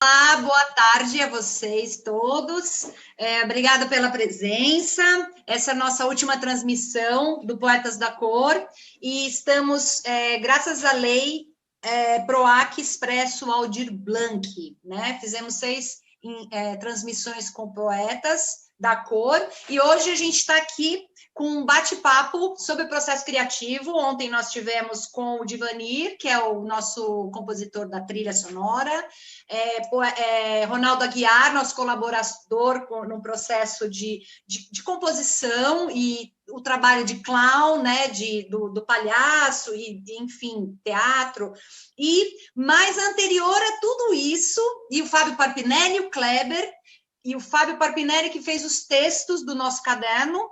Olá, boa tarde a vocês todos. Obrigada pela presença. Essa é a nossa última transmissão do Poetas da Cor e estamos, graças à lei PROAC Expresso Aldir Blanc, né? Fizemos 6 transmissões com poetas da cor e hoje a gente está aqui com um bate-papo sobre o processo criativo. Ontem nós tivemos com o Divanir, que é o nosso compositor da trilha sonora, Ronaldo Aguiar, nosso colaborador no processo de composição e o trabalho de clown, né, do palhaço, e enfim, teatro. E mais anterior a tudo isso, e o Fábio Parpinelli, o Kleber, e o Fábio Parpinelli que fez os textos do nosso caderno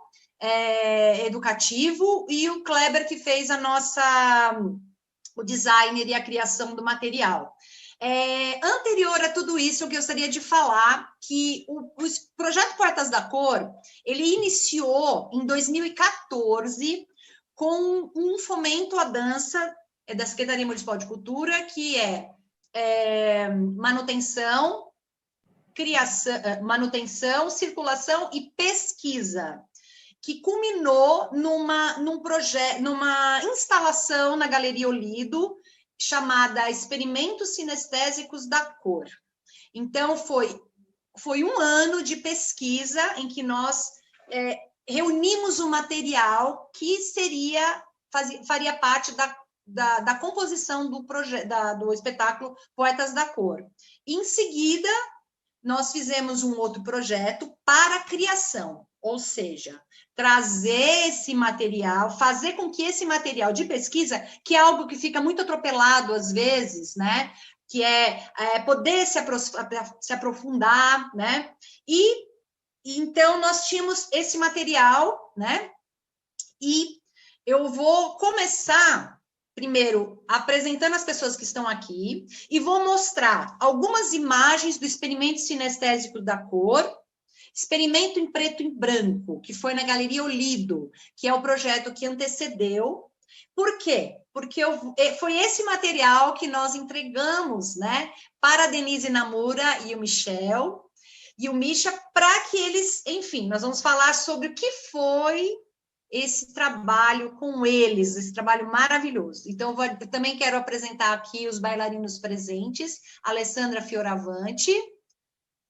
educativo, e o Kleber que fez o designer e a criação do material. Anterior a tudo isso, eu gostaria de falar que o projeto Poetas da Cor, ele iniciou em 2014 com um fomento à dança da Secretaria Municipal de Cultura, que manutenção, circulação e pesquisa, que culminou numa instalação na Galeria Olido, chamada Experimentos Sinestésicos da Cor. Então, foi um ano de pesquisa em que nós reunimos o material que faria parte da composição do espetáculo Poetas da Cor. Em seguida, nós fizemos um outro projeto para a criação, ou seja, trazer esse material, fazer com que esse material de pesquisa, que é algo que fica muito atropelado às vezes, né, que poder se aprofundar, né, e então nós tínhamos esse material, né, e eu vou começar primeiro apresentando as pessoas que estão aqui e vou mostrar algumas imagens do experimento sinestésico da cor, experimento em preto e branco, que foi na Galeria Olido, que é o projeto que antecedeu. Por quê? Porque foi esse material que nós entregamos, né, para a Denise Namura e o Michel, e o Misha, para que eles, enfim, nós vamos falar sobre o que foi esse trabalho com eles, esse trabalho maravilhoso. Então, eu também quero apresentar aqui os bailarinos presentes, Alessandra Fioravante,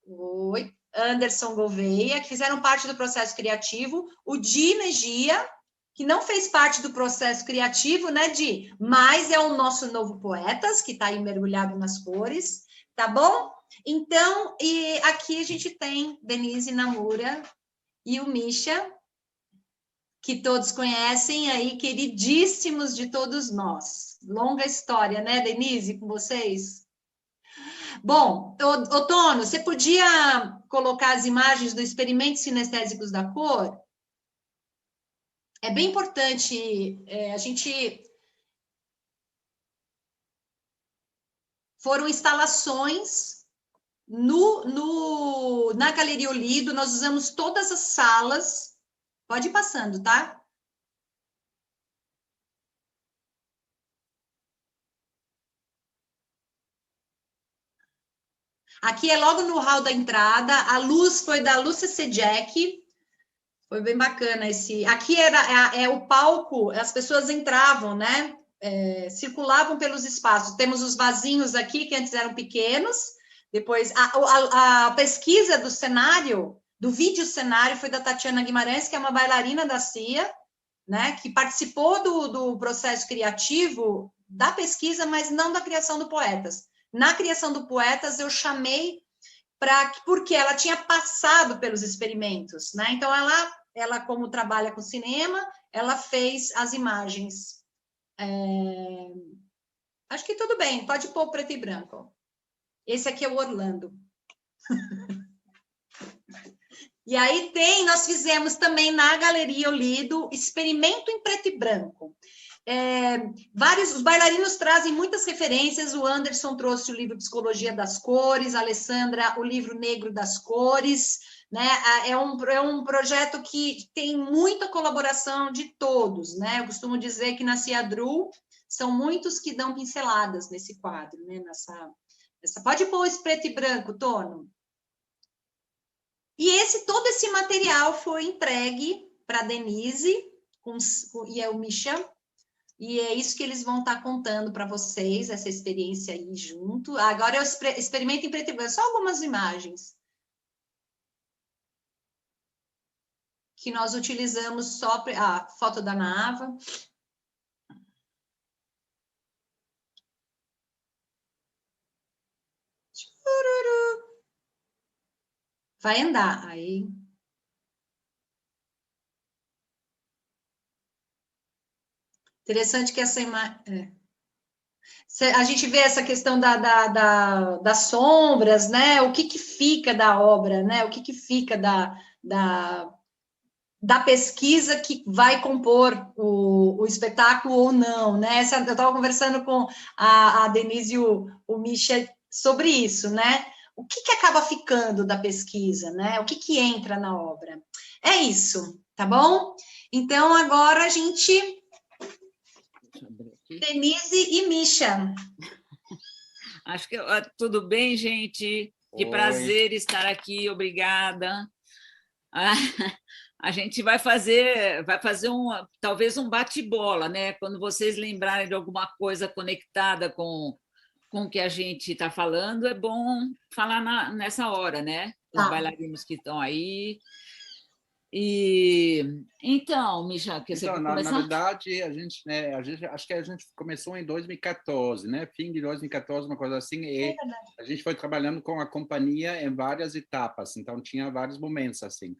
oi, Anderson Gouveia, que fizeram parte do processo criativo, o Di Megia, que não fez parte do processo criativo, né, Di? Mas é o nosso novo Poetas, que está aí mergulhado nas cores, tá bom? Então, e aqui a gente tem Denise Namura e o Misha, que todos conhecem aí, queridíssimos de todos nós. Longa história, né, Denise, com vocês? Bom, Otono, você podia colocar as imagens dos experimentos sinestésicos da cor? É bem importante, a gente... Foram instalações na Galeria Olido, nós usamos todas as salas. Pode ir passando, tá? Aqui é logo no hall da entrada, a luz foi da Lúcia Sedek, foi bem bacana esse... Aqui é o palco, as pessoas entravam, né? Circulavam pelos espaços. Temos os vasinhos aqui, que antes eram pequenos, depois a pesquisa do cenário, do vídeo cenário, foi da Tatiana Guimarães, que é uma bailarina da CIA, né, que participou do processo criativo da pesquisa, mas não da criação do Poetas. Na criação do Poetas, eu chamei porque ela tinha passado pelos experimentos, né? Então, ela como trabalha com cinema, ela fez as imagens. Acho que tudo bem, pode pôr preto e branco. Esse aqui é o Orlando. E aí nós fizemos também na Galeria Olido, experimento em preto e branco. Os bailarinos trazem muitas referências, o Anderson trouxe o livro Psicologia das Cores, a Alessandra o livro Negro das Cores, né? É um projeto que tem muita colaboração de todos, né? Eu costumo dizer que na Ciadru são muitos que dão pinceladas nesse quadro, né? Pode pôr esse preto e branco, Tono. E todo esse material foi entregue para a Denise e é o Misha, e é isso que eles vão estar contando para vocês, essa experiência aí junto. Agora eu experimento em preto e branco, só algumas imagens que nós utilizamos só a foto da Nava. Vai andar aí. Interessante que essa imagem. A gente vê essa questão das sombras, né? O que fica da obra, né? O que fica da pesquisa que vai compor o espetáculo ou não, né? Eu estava conversando com a Denise e o Misha sobre isso, né? O que acaba ficando da pesquisa, né? O que entra na obra? É isso, tá bom? Então, agora a gente... Denise e Misha. Acho que tudo bem, gente. Que Oi. prazer estar aqui, obrigada. A gente vai fazer talvez um bate-bola, né? Quando vocês lembrarem de alguma coisa conectada com o que a gente está falando, é bom falar nessa hora, né? Os bailarinos que estão aí. E então, Misha, que você Então, quer na começar? verdade, acho que a gente começou em 2014, né? Fim de 2014, uma coisa assim, e a gente foi trabalhando com a companhia em várias etapas, então tinha vários momentos assim,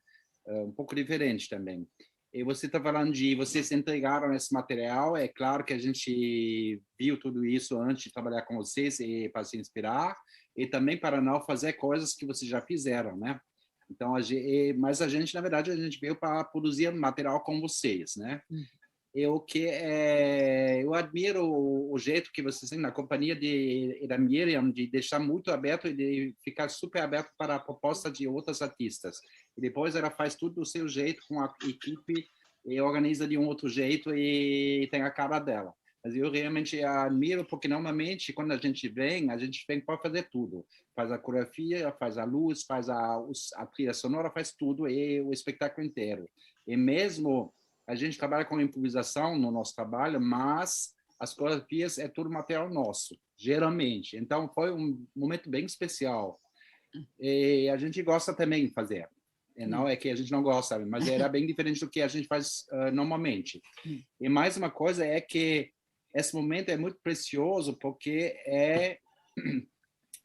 um pouco diferente também. E você está falando de vocês entregaram esse material, é claro que a gente viu tudo isso antes de trabalhar com vocês e para se inspirar, e também para não fazer coisas que vocês já fizeram, né? Então, mas a gente, na verdade, a gente veio para produzir material com vocês, né? Eu admiro o jeito que vocês têm na companhia da Miriam de deixar muito aberto e de ficar super aberto para a proposta de outros artistas. E depois ela faz tudo do seu jeito com a equipe e organiza de um outro jeito e tem a cara dela. Mas eu realmente admiro, porque normalmente, quando a gente vem para fazer tudo. Faz a coreografia, faz a luz, faz a trilha sonora, faz tudo, e o espetáculo inteiro. E mesmo a gente trabalha com improvisação no nosso trabalho, mas as coreografias é tudo material nosso, geralmente. Então, foi um momento bem especial. E a gente gosta também de fazer. E não é que a gente não gosta, mas era bem diferente do que a gente faz normalmente. E mais uma coisa é que esse momento é muito precioso porque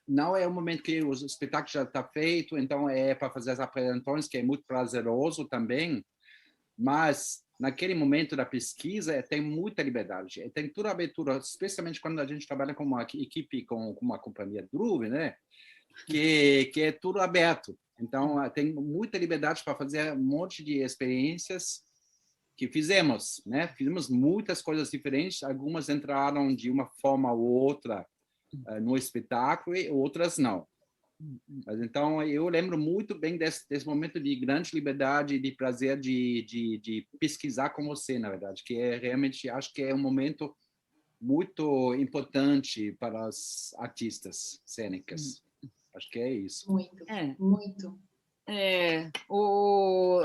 não é um momento que o espetáculo já está feito, então é para fazer as apresentações, que é muito prazeroso também, mas naquele momento da pesquisa tem muita liberdade, tem toda a abertura, especialmente quando a gente trabalha com uma equipe, com uma companhia Groove, né? Que é tudo aberto. Então, tem muita liberdade para fazer um monte de experiências que fizemos, né? Fizemos muitas coisas diferentes, algumas entraram de uma forma ou outra no espetáculo e outras não. Mas então eu lembro muito bem desse momento de grande liberdade e de prazer de pesquisar com você, na verdade, que realmente acho que é um momento muito importante para as artistas cênicas. Acho que é isso. Muito, muito.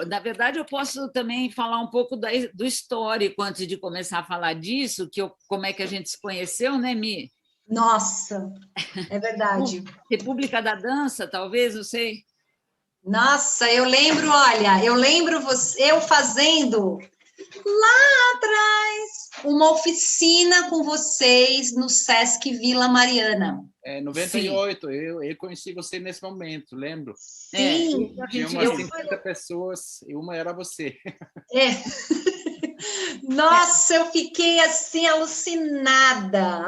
Na verdade, eu posso também falar um pouco do histórico antes de começar a falar disso, como é que a gente se conheceu, né, Mi? Nossa, é verdade. República da Dança, talvez, não sei. Nossa, eu lembro eu fazendo lá atrás uma oficina com vocês no Sesc Vila Mariana. 98, eu conheci você nesse momento, lembro. Sim. Tinha umas 50 pessoas e uma era você. Nossa, eu fiquei assim alucinada.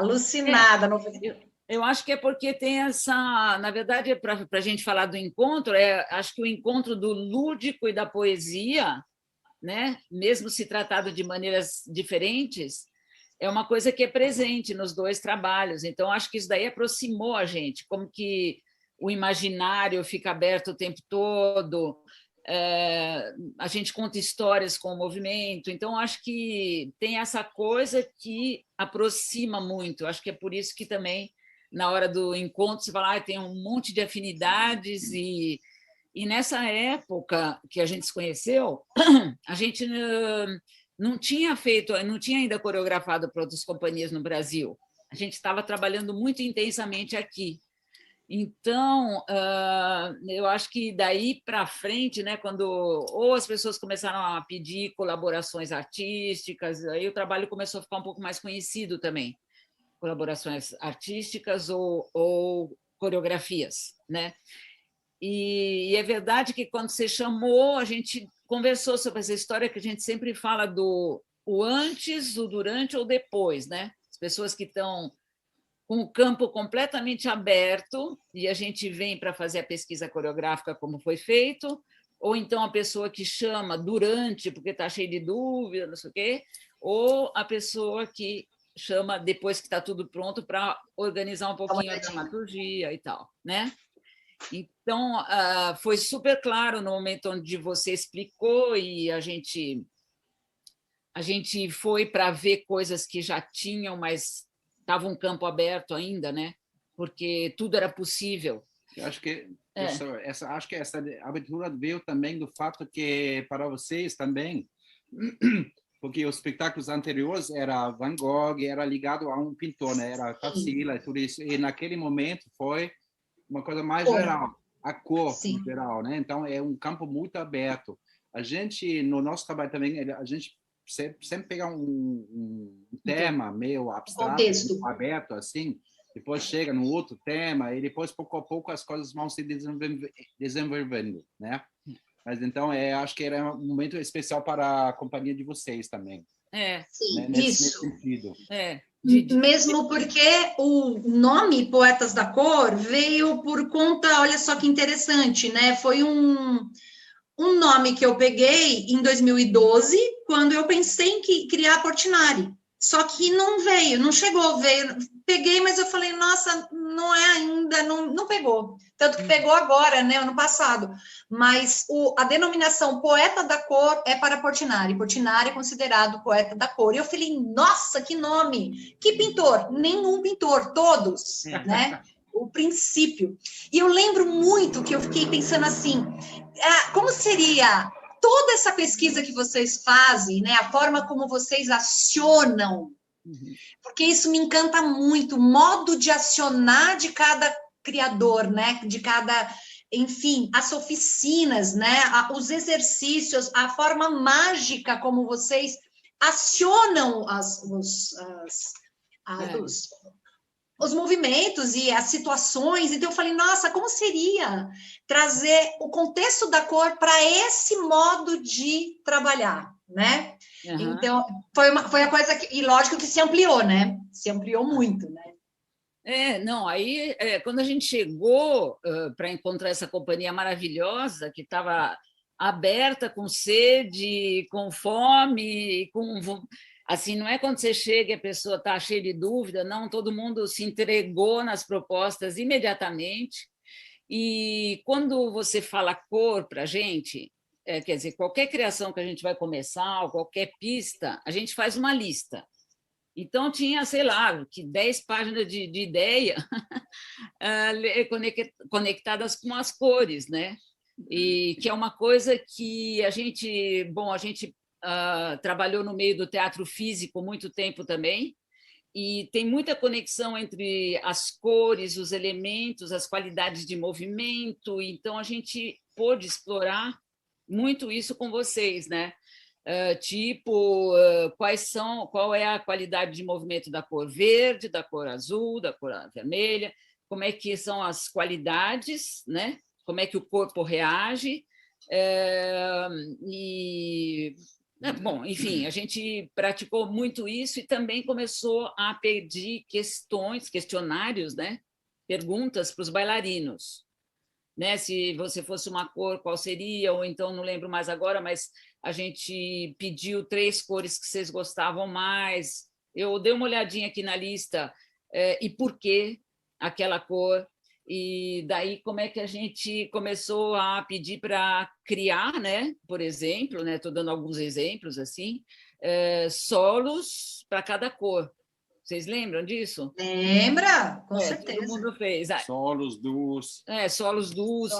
Eu acho que é porque tem na verdade, para a gente falar do encontro, acho que o encontro do lúdico e da poesia, né? Mesmo se tratado de maneiras diferentes, é uma coisa que é presente nos dois trabalhos. Então, acho que isso daí aproximou a gente, como que o imaginário fica aberto o tempo todo, a gente conta histórias com o movimento. Então, acho que tem essa coisa que aproxima muito. Acho que é por isso que também na hora do encontro, você fala, tem um monte de afinidades, e nessa época que a gente se conheceu, a gente não tinha ainda coreografado para outras companhias no Brasil. A gente estava trabalhando muito intensamente aqui. Então, eu acho que daí para frente, né, quando ou as pessoas começaram a pedir colaborações artísticas, aí o trabalho começou a ficar um pouco mais conhecido também, colaborações artísticas ou coreografias, né? E é verdade que quando você chamou, a gente conversou sobre essa história que a gente sempre fala do o antes, o durante ou depois, né? As pessoas que estão com o campo completamente aberto e a gente vem para fazer a pesquisa coreográfica como foi feito, ou então a pessoa que chama durante porque está cheio de dúvida, não sei o quê, ou a pessoa que chama depois que está tudo pronto para organizar um pouquinho a dramaturgia e tal, né? Então, foi super claro no momento onde você explicou e a gente foi para ver coisas que já tinham, mas estava um campo aberto ainda, né? Porque tudo era possível. Eu acho que acho que essa abertura veio também do fato que para vocês também, porque os espetáculos anteriores era Van Gogh, era ligado a um pintor, né? Era Tarsila e tudo isso. E naquele momento foi uma coisa mais geral, a cor em geral, né? Então é um campo muito aberto. A gente no nosso trabalho também a gente sempre pega um tema meio abstrato, aberto assim, depois chega no outro tema e depois pouco a pouco as coisas vão se desenvolvendo, né? Mas então acho que era um momento especial para a companhia de vocês também. Sim, né? Nesse sentido. Mesmo porque o nome Poetas da Cor veio por conta, olha só que interessante, né? Foi um nome que eu peguei em 2012, quando eu pensei em criar a Portinari. Só que não veio, não chegou, peguei, mas eu falei, nossa, não é ainda, não pegou. Tanto que pegou agora, né, ano passado. Mas a denominação Poeta da Cor é para Portinari. Portinari é considerado Poeta da Cor. E eu falei, nossa, que nome! Que pintor? Nenhum pintor, todos, né? O princípio. E eu lembro muito que eu fiquei pensando assim, como seria toda essa pesquisa que vocês fazem, né? A forma como vocês acionam, porque isso me encanta muito, o modo de acionar de cada criador, né? De cada, enfim, as oficinas, né? Os exercícios, a forma mágica como vocês acionam os movimentos e as situações. Então, eu falei, nossa, como seria trazer o contexto da cor para esse modo de trabalhar, né? Uhum. Então, foi a coisa que... E lógico que se ampliou, né? Se ampliou muito, né? Aí, quando a gente chegou para encontrar essa companhia maravilhosa, que estava aberta, com sede, com fome, assim, não é quando você chega e a pessoa está cheia de dúvida, não, todo mundo se entregou nas propostas imediatamente. E quando você fala cor para a gente, quer dizer, qualquer criação que a gente vai começar, ou qualquer pista, a gente faz uma lista. Então, tinha, sei lá, 10 páginas de ideia conectadas com as cores, né? E que é uma coisa que a gente trabalhou no meio do teatro físico muito tempo também, e tem muita conexão entre as cores, os elementos, as qualidades de movimento, então a gente pôde explorar muito isso com vocês, né? Qual é a qualidade de movimento da cor verde, da cor azul, da cor vermelha, como é que são as qualidades, né? Como é que o corpo reage, bom, enfim, a gente praticou muito isso e também começou a pedir questionários, né? Perguntas para os bailarinos, né? Se você fosse uma cor, qual seria? Ou então, não lembro mais agora, mas a gente pediu 3 cores que vocês gostavam mais. Eu dei uma olhadinha aqui na lista, e por que aquela cor? E daí como é que a gente começou a pedir para criar, né? Por exemplo, né? Estou dando alguns exemplos assim, solos para cada cor, Vocês lembram disso? Lembra? Com Todo certeza. mundo fez. Solos, duos. Solos dus.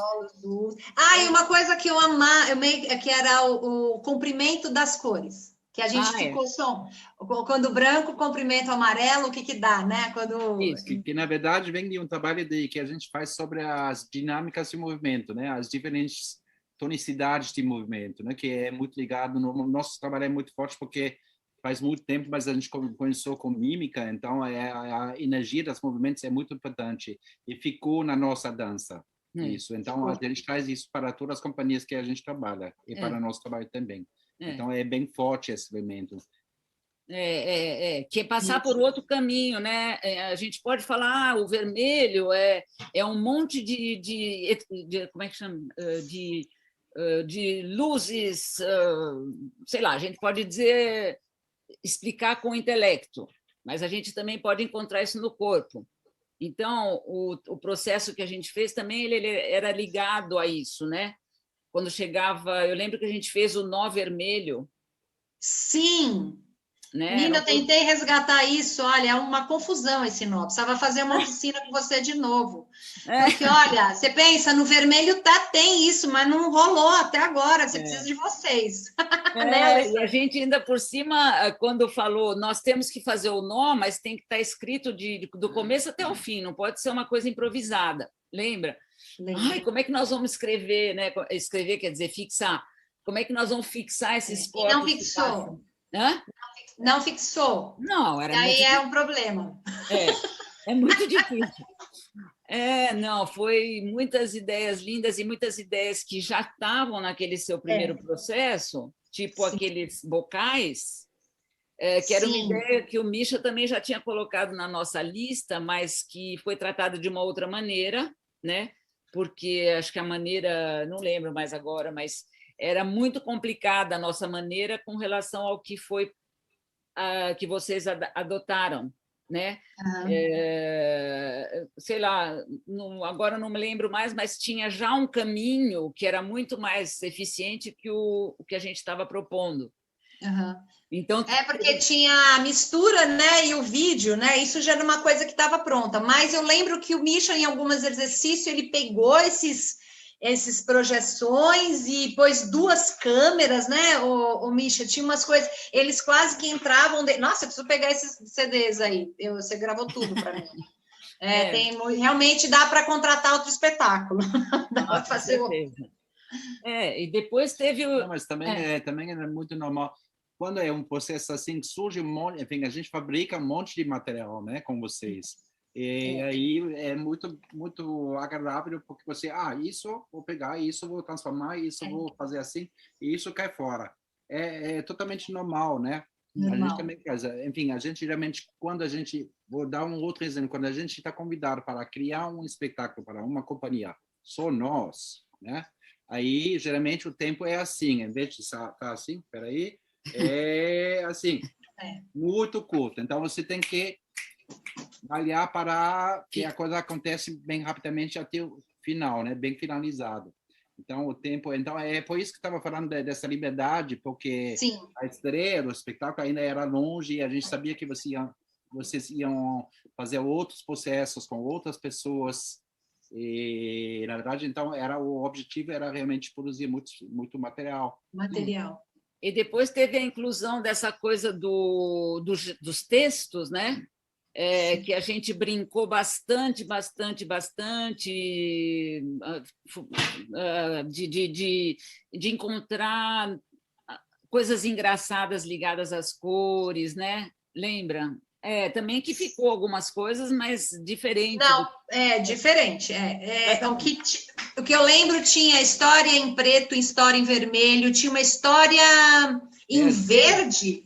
E uma coisa que eu amava, que era o comprimento das cores. Que a gente ficou só. Quando o branco comprimenta o amarelo, o que que dá, né? Quando... Isso. Que na verdade vem de um trabalho que a gente faz sobre as dinâmicas de movimento, né? As diferentes tonicidades de movimento, né? Que é muito ligado no nosso trabalho é muito forte porque faz muito tempo, mas a gente começou com mímica, então a energia dos movimentos é muito importante e ficou na nossa dança. Isso. Então a gente traz isso para todas as companhias que a gente trabalha e para o nosso trabalho também. Então é bem forte esse elemento. Que é passar por outro caminho, né? A gente pode falar, o vermelho é um monte de como é que chama? De luzes, sei lá, a gente pode dizer, explicar com o intelecto, mas a gente também pode encontrar isso no corpo. Então, o processo que a gente fez também ele era ligado a isso, né? Quando chegava, eu lembro que a gente fez o nó vermelho. Sim! Né? Nina, eu tentei resgatar isso, olha, é uma confusão esse nó. Precisava fazer uma oficina com você de novo. Porque, olha, você pensa, no vermelho tem isso, mas não rolou até agora, você precisa de vocês. E a gente ainda por cima, quando falou, nós temos que fazer o nó, mas tem que estar escrito do começo até o fim, não pode ser uma coisa improvisada, lembra? Ai, como é que nós vamos escrever, né? Escrever quer dizer fixar. Como é que nós vamos fixar esses pontos? E não fixou. Não fixou. Não, era muito difícil. É um problema. É muito difícil. Não, foi muitas ideias lindas e muitas ideias que já estavam naquele seu primeiro processo, tipo aqueles bocais, que era uma ideia que o Misha também já tinha colocado na nossa lista, mas que foi tratada de uma outra maneira, né? Porque acho que a maneira, não lembro mais agora, mas era muito complicada a nossa maneira com relação ao que foi que vocês adotaram, né? Sei lá, agora não me lembro mais, mas tinha já um caminho que era muito mais eficiente que o que a gente estava propondo. Então, porque tinha a mistura, né, e o vídeo, né? Isso já era uma coisa que estava pronta. Mas eu lembro que o Misha, em alguns exercícios, ele pegou esses projeções e pôs duas câmeras, né, o Misha? Tinha umas coisas, eles quase que entravam... Nossa, eu preciso pegar esses CDs aí. Você gravou tudo para mim. Realmente dá para contratar outro espetáculo. Dá para fazer e depois teve o... Não, mas também é muito normal. Quando é um processo assim, surge um monte... Enfim, a gente fabrica um monte de material, né, com vocês. E aí é muito, muito agradável, porque você, isso vou pegar, isso vou transformar, isso vou fazer assim, e isso cai fora. É totalmente normal, né? Normal. A gente também, enfim, a gente geralmente, quando a gente, vou dar um outro exemplo, quando a gente está convidado para criar um espetáculo para uma companhia, só nós, né? Aí, geralmente, o tempo é assim, em vez de estar assim, peraí, é assim, muito curto. Então, você tem que olhar para que a coisa acontece bem rapidamente até o final, né? Bem finalizado. Então, o tempo... Então, é por isso que estava falando dessa liberdade, porque a estreia do espetáculo ainda era longe e a gente sabia que vocês iam fazer outros processos com outras pessoas. E, na verdade, então, o objetivo era realmente produzir muito material. E depois teve a inclusão dessa coisa dos textos, né? Que a gente brincou bastante de encontrar coisas engraçadas ligadas às cores, né? Lembra? Também que ficou algumas coisas, mas diferente. Não, diferente. O que eu lembro tinha história em preto, história em vermelho, tinha uma história em verde.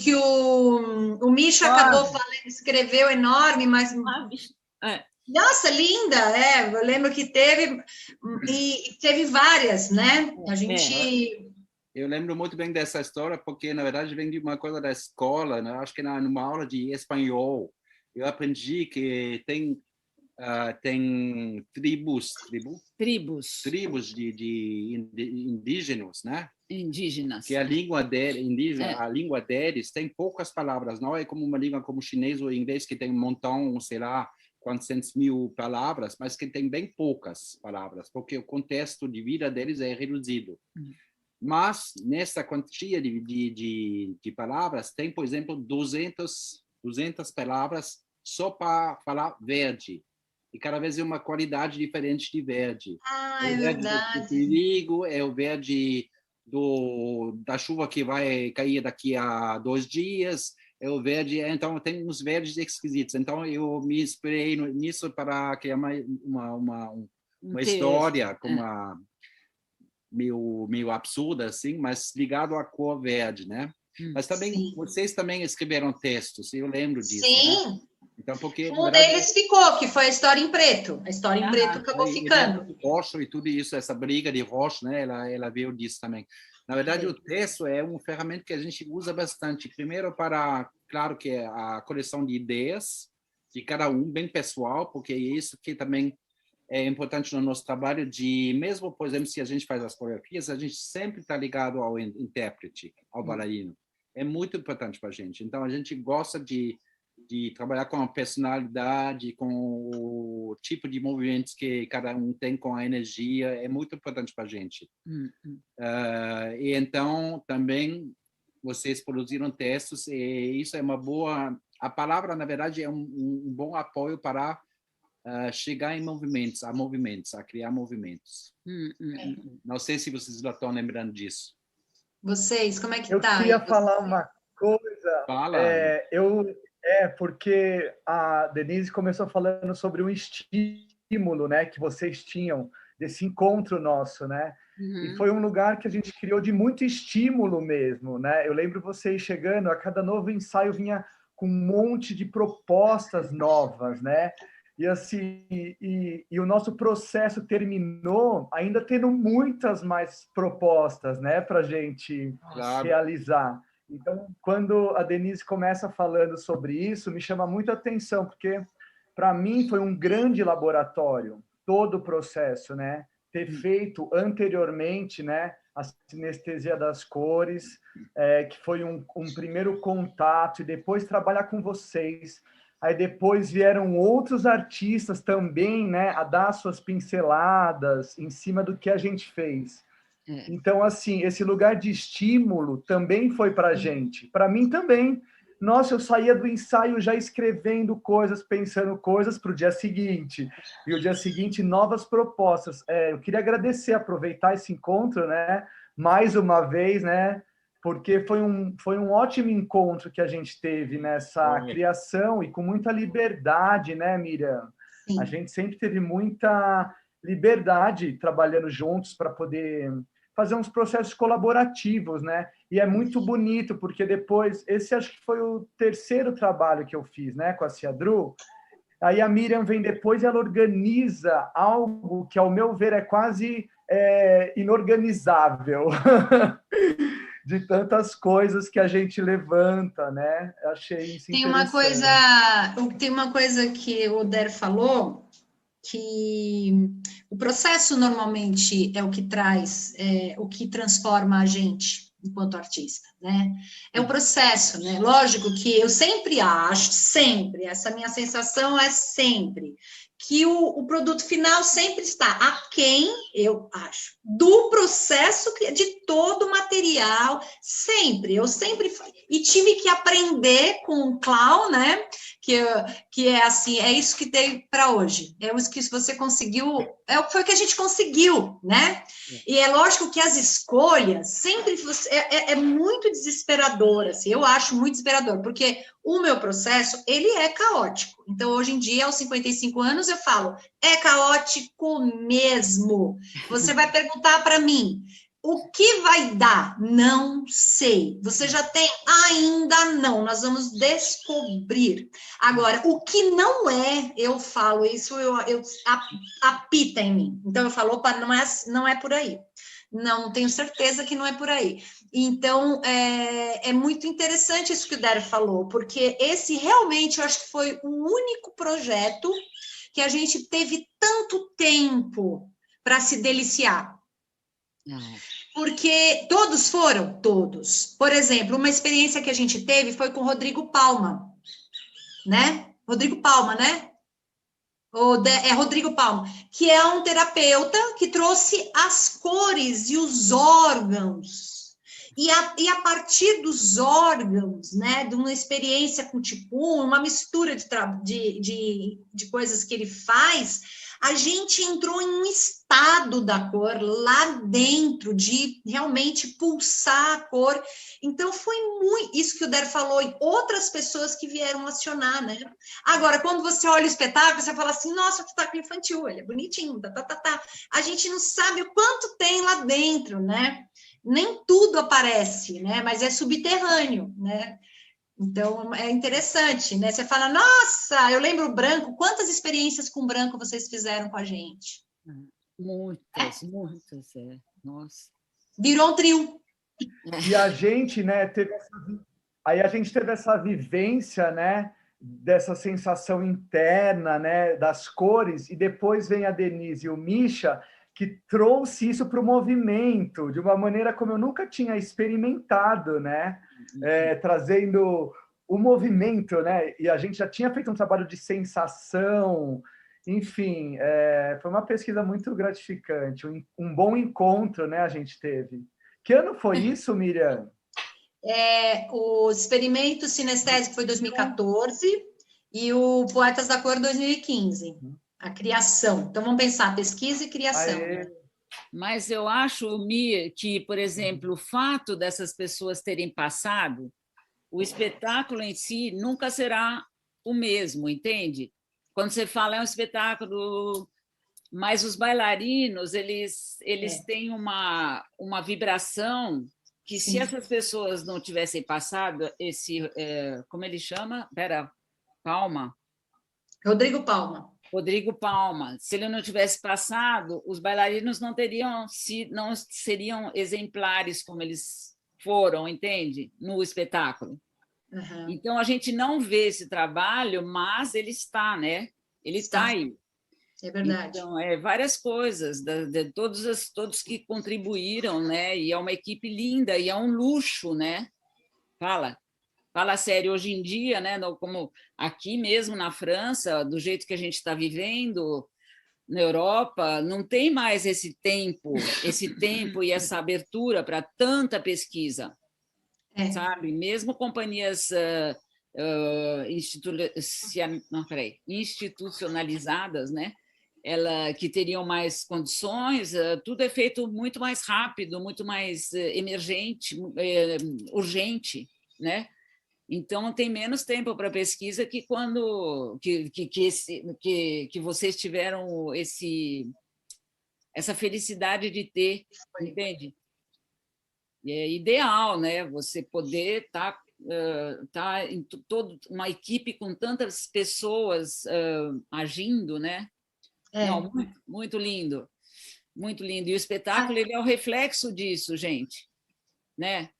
Que o Misha acabou falando, escreveu enorme, mas... Nossa, linda! Eu lembro que teve, e teve várias, né? A gente... Eu lembro muito bem dessa história, porque, na verdade, vem de uma coisa da escola, né? Acho que numa aula de espanhol, eu aprendi que tem tribos de indígenas, né? indígenas. Que a língua indígena, a língua deles tem poucas palavras, não é como uma língua como chinês ou inglês que tem um montão, sei lá, 400.000 palavras, mas que tem bem poucas palavras, porque o contexto de vida deles é reduzido. Mas nessa quantia de palavras tem, por exemplo, 200 palavras só para falar verde. E cada vez é uma qualidade diferente de verde. É o verde verdade. do perigo, é o verde da chuva que vai cair daqui a 2 dias, é o verde, então tem uns verdes esquisitos. Então eu me inspirei nisso para criar uma história com meio absurda assim, mas ligado à cor verde, né? Mas também vocês também escreveram textos, eu lembro disso. Sim. Né? Então, porque Um deles ficou, que foi a História em Preto. A História em Preto acabou ficando. Roxo e tudo isso, essa briga de roxo, né? Ela veio disso também. Na verdade, o texto é uma ferramenta que a gente usa bastante. Primeiro para, claro, que é a coleção de ideias de cada um, bem pessoal, porque é isso que também é importante no nosso trabalho de, mesmo, por exemplo, se a gente faz as coreografias, a gente sempre está ligado ao intérprete, ao bailarino. É muito importante para a gente. Então, a gente gosta de trabalhar com a personalidade, com o tipo de movimentos que cada um tem, com a energia, é muito importante para a gente. E então, também, vocês produziram textos, e isso é uma boa... A palavra, na verdade, é um bom apoio para chegar em movimentos, a criar movimentos. Não sei se vocês já estão lembrando disso. Vocês, como é que tá? Eu queria falar uma coisa. Fala. Porque a Denise começou falando sobre um estímulo, né, que vocês tinham desse encontro nosso, né? E foi um lugar que a gente criou de muito estímulo mesmo, né? Eu lembro vocês chegando, a cada novo ensaio vinha com um monte de propostas novas, né? E assim, e o nosso processo terminou ainda tendo muitas mais propostas, né, para a gente realizar. Então, quando a Denise começa falando sobre isso, me chama muita atenção, porque para mim foi um grande laboratório todo o processo, né? Ter feito anteriormente, né, a sinestesia das cores, que foi um primeiro contato, e depois trabalhar com vocês. Aí depois vieram outros artistas também, né, a dar suas pinceladas em cima do que a gente fez. Então, assim, esse lugar de estímulo também foi para a gente. Para mim também. Nossa, eu saía do ensaio já escrevendo coisas, pensando coisas para o dia seguinte. E o dia seguinte, novas propostas. Eu queria agradecer, aproveitar esse encontro, né, mais uma vez, né, porque foi um ótimo encontro que a gente teve nessa criação e com muita liberdade, né, Miriam? Sim. A gente sempre teve muita liberdade trabalhando juntos para poder fazer uns processos colaborativos, né? E é muito bonito, porque depois, esse acho que foi o terceiro trabalho que eu fiz, né, com a Ciadru. Aí a Miriam vem depois e ela organiza algo que, ao meu ver, é quase inorganizável. De tantas coisas que a gente levanta, né? Eu achei isso interessante. Tem uma coisa que o Der falou, que o processo normalmente é o que traz, o que transforma a gente enquanto artista, né? É o processo, né? Lógico que eu sempre acho, essa minha sensação é sempre que o produto final sempre está aquém, eu acho, do processo de todo o material, sempre. E tive que aprender com o Clau, né? Que é assim, é isso que tem para hoje. É isso que você conseguiu, foi o que a gente conseguiu, né? E é lógico que as escolhas sempre é muito desesperador, assim, eu acho muito desesperador, porque o meu processo, ele é caótico. Então, hoje em dia, aos 55 anos, eu falo, é caótico mesmo. Você vai perguntar para mim, o que vai dar? Não sei. Você já tem? Ainda não. Nós vamos descobrir. Agora, o que não é, eu falo, isso apita em mim. Então, eu falo, opa, não é por aí. Não, tenho certeza que não é por aí. Então, é muito interessante isso que o Dário falou, porque esse realmente, eu acho que foi o único projeto que a gente teve tanto tempo para se deliciar. Porque todos foram? Todos. Por exemplo, uma experiência que a gente teve foi com o Rodrigo Palma, né? Rodrigo Palma, né? É Rodrigo Palma, que é um terapeuta que trouxe as cores e os órgãos. E a partir dos órgãos, né, de uma experiência com Ticum, uma mistura de coisas que ele faz, a gente entrou em um estado da cor lá dentro, de realmente pulsar a cor. Então, foi muito isso que o Der falou, e outras pessoas que vieram acionar, né? Agora, quando você olha o espetáculo, você fala assim, nossa, o espetáculo infantil, ele é bonitinho, tá. A gente não sabe o quanto tem lá dentro, né? Nem tudo aparece, né? Mas é subterrâneo, né? Então, é interessante, né? Você fala, nossa, eu lembro o branco, quantas experiências com branco vocês fizeram com a gente? Muitas, nossa. Virou um trio. E a gente, né, a gente teve essa vivência, né, dessa sensação interna, né, das cores, e depois vem a Denise e o Misha, que trouxe isso para o movimento, de uma maneira como eu nunca tinha experimentado, né? Trazendo o movimento, né? E a gente já tinha feito um trabalho de sensação, enfim, foi uma pesquisa muito gratificante, um bom encontro, né? A gente teve. Que ano foi isso, Miriam? O experimento sinestésico foi 2014 e o Poetas da Cor 2015. A criação. Então, vamos pensar, pesquisa e criação. Né? Mas eu acho, Mir, que, por exemplo, o fato dessas pessoas terem passado, o espetáculo em si nunca será o mesmo, entende? Quando você fala, é um espetáculo... Mas os bailarinos, eles têm uma vibração que, se essas pessoas não tivessem passado esse... como ele chama? Palma? Rodrigo Palma. Rodrigo Palma. Se ele não tivesse passado, os bailarinos não seriam exemplares como eles foram, entende? No espetáculo. Uhum. Então, a gente não vê esse trabalho, mas ele está, né? Ele está aí. É verdade. Então, várias coisas, todos que contribuíram, né? E é uma equipe linda, e é um luxo, né? Fala sério, hoje em dia, né, como aqui mesmo na França, do jeito que a gente está vivendo, na Europa, não tem mais esse tempo e essa abertura para tanta pesquisa, sabe? Mesmo companhias institucionalizadas, né, que teriam mais condições, tudo é feito muito mais rápido, muito mais emergente, urgente, né? Então, tem menos tempo para pesquisa que quando que vocês tiveram essa felicidade de ter, entende? E é ideal, né? Você poder estar em uma equipe com tantas pessoas agindo, né? Não, muito lindo, muito lindo. E o espetáculo ele é o reflexo disso, gente, né?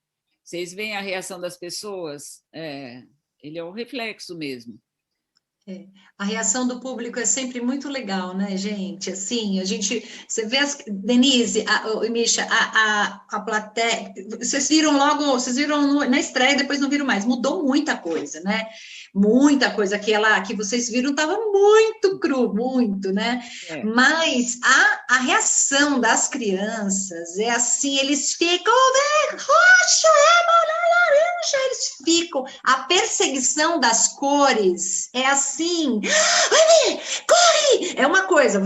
Vocês veem a reação das pessoas, ele é o reflexo mesmo. A reação do público é sempre muito legal, né, gente? Assim, você vê Denise, o Misha, a plateia, vocês viram na estreia, depois não viram mais, mudou muita coisa, né? Muita coisa que vocês viram estava muito cru, muito, né? Mas a reação das crianças é assim, eles ficam roxo, laranja, eles ficam. A perseguição das cores é assim, corre! É uma coisa,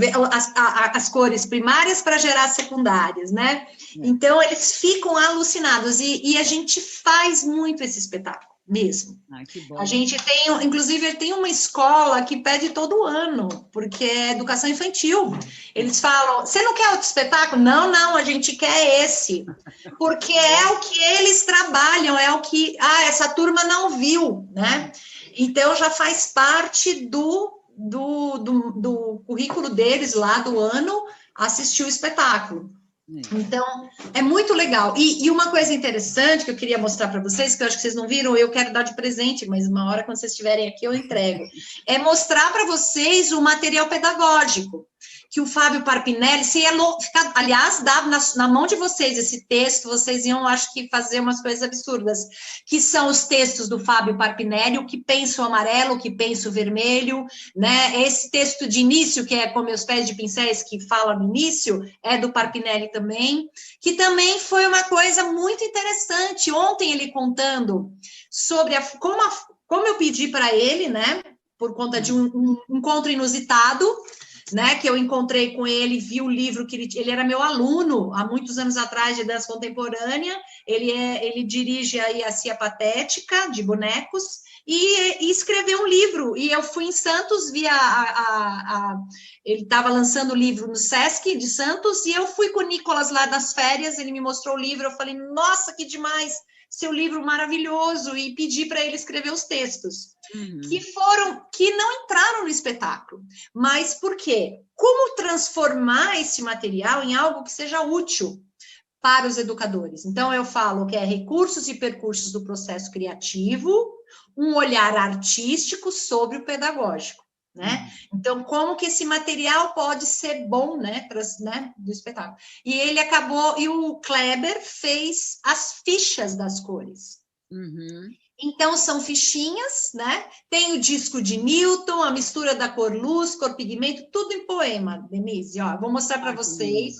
as cores primárias para gerar secundárias, né? Então, eles ficam alucinados e a gente faz muito esse espetáculo. Mesmo. Que bom. A gente inclusive, tem uma escola que pede todo ano, porque é educação infantil. Eles falam, você não quer outro espetáculo? Não, a gente quer esse. Porque é o que eles trabalham, é o que... essa turma não viu, né? Então, já faz parte do currículo deles lá do ano assistir o espetáculo. Então, é muito legal. E uma coisa interessante que eu queria mostrar para vocês, que eu acho que vocês não viram, eu quero dar de presente, mas uma hora, quando vocês estiverem aqui, eu entrego. É mostrar para vocês o material pedagógico, que o Fábio Parpinelli, se ia ficar, aliás, dá na mão de vocês esse texto, vocês iam, acho que, fazer umas coisas absurdas, que são os textos do Fábio Parpinelli, o que pensa o amarelo, o que pensa o vermelho, né? Esse texto de início, que é Com Meus Pés de Pincéis, que fala no início, é do Parpinelli também, que também foi uma coisa muito interessante. Ontem ele contando sobre como eu pedi para ele, né? Por conta de um encontro inusitado, né, que eu encontrei com ele, vi o livro que ele era meu aluno há muitos anos atrás de dança contemporânea, ele dirige aí a Cia Patética, de bonecos, e escreveu um livro, e eu fui em Santos, vi ele estava lançando o livro no Sesc de Santos, e eu fui com o Nicolas lá nas férias, ele me mostrou o livro, eu falei, nossa, que demais, seu livro maravilhoso, e pedi para ele escrever os textos. Que não entraram no espetáculo. Mas por quê? Como transformar esse material em algo que seja útil para os educadores? Então, eu falo que é recursos e percursos do processo criativo, um olhar artístico sobre o pedagógico, né? Então, como que esse material pode ser bom, né, do espetáculo? E ele acabou, e o Kleber fez as fichas das cores. Então, são fichinhas, né? Tem o disco de Newton, a mistura da cor-luz, cor-pigmento, tudo em poema, Denise. Ó, vou mostrar para vocês,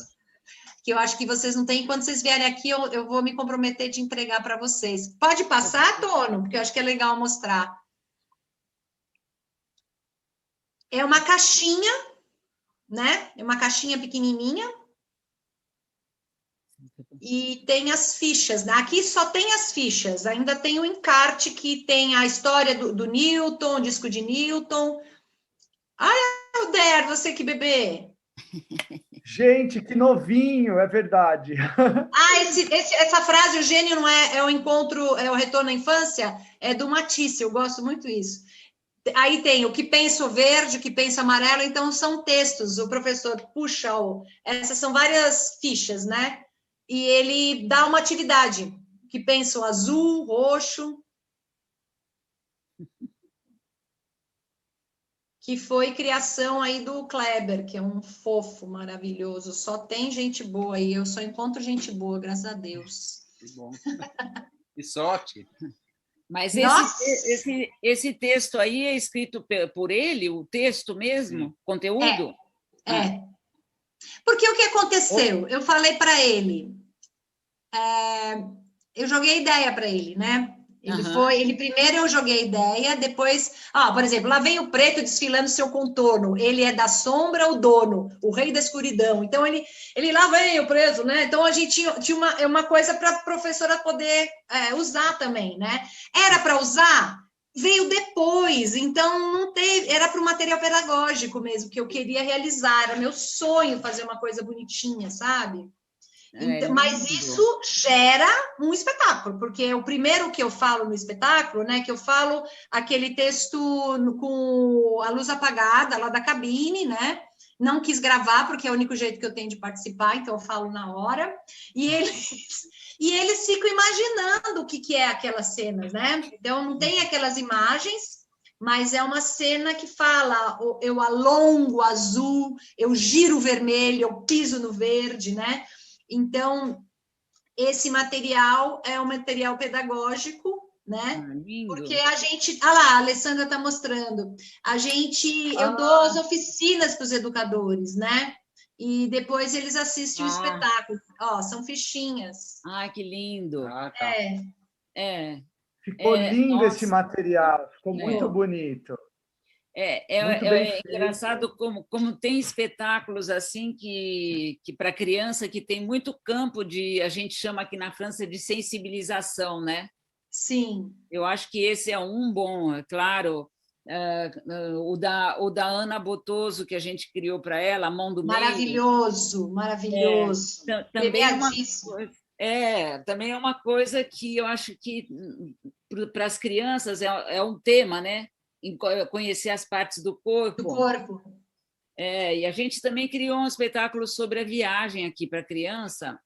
que eu acho que vocês não têm. Quando vocês vierem aqui, eu vou me comprometer de entregar para vocês. Pode passar, Tono? Porque eu acho que é legal mostrar. É uma caixinha, né? É uma caixinha pequenininha. E tem as fichas, né? Aqui só tem as fichas, ainda tem o encarte que tem a história do Newton, o disco de Newton. Ai, Alder, você que bebê! Gente, que novinho, é verdade. Essa frase, o gênio não é o encontro, é o retorno à infância, é do Matisse, eu gosto muito disso. Aí tem o que pensa o verde, o que pensa o amarelo, então são textos, o professor puxa, essas são várias fichas, né? E ele dá uma atividade, que pensa o azul, roxo, que foi criação aí do Kleber, que é um fofo maravilhoso, só tem gente boa aí, eu só encontro gente boa, graças a Deus. Que bom. Que sorte. Mas esse texto aí é escrito por ele, o texto mesmo, conteúdo? É. Porque o que aconteceu? Eu falei para ele, eu joguei ideia para ele, né? Ele primeiro eu joguei ideia, depois, por exemplo, lá vem o preto desfilando seu contorno, ele é da sombra, o dono, o rei da escuridão, então ele lá vem o preto, né? Então a gente tinha uma coisa para a professora poder usar também, né? Era para usar, veio depois, então não teve, era para o material pedagógico mesmo, que eu queria realizar, era meu sonho fazer uma coisa bonitinha, sabe? Então, mas isso gera um espetáculo, porque o primeiro que eu falo no espetáculo, né, que eu falo aquele texto com a luz apagada lá da cabine, né, não quis gravar porque é o único jeito que eu tenho de participar, então eu falo na hora, e eles ficam imaginando o que é aquelas cenas, né, então não tem aquelas imagens, mas é uma cena que fala, eu alongo o azul, eu giro o vermelho, eu piso no verde, né? Então, esse material é um material pedagógico, né? Porque a gente... Ah lá, a Alessandra está mostrando. Eu dou as oficinas para os educadores, né? E depois eles assistem o espetáculo. Ó, são fichinhas. Que lindo. Tá. Ficou lindo esse material, ficou muito bonito. É engraçado como tem espetáculos assim que para criança que tem muito campo de, a gente chama aqui na França de sensibilização, né? Sim. Eu acho que esse é um bom, é claro, o da Ana Botoso, que a gente criou para ela, A Mão do Meio. Maravilhoso. Também é uma coisa que eu acho que para as crianças é um tema, né? Em conhecer as partes do corpo. E a gente também criou um espetáculo sobre a viagem aqui para a criança.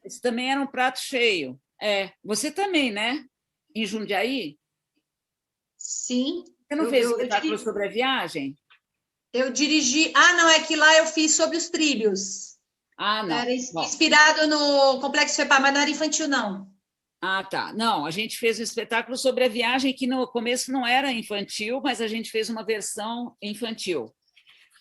Esse também era um prato cheio. Você também, né? Em Jundiaí? Sim. Você não fez espetáculo sobre a viagem? Eu dirigi... Ah, não, é que lá eu fiz sobre os trilhos. Ah, não. Era Bom. inspirado no Complexo FEPAR, mas não era infantil, não. Ah, tá. Não, a gente fez um espetáculo sobre a viagem que no começo não era infantil, mas a gente fez uma versão infantil.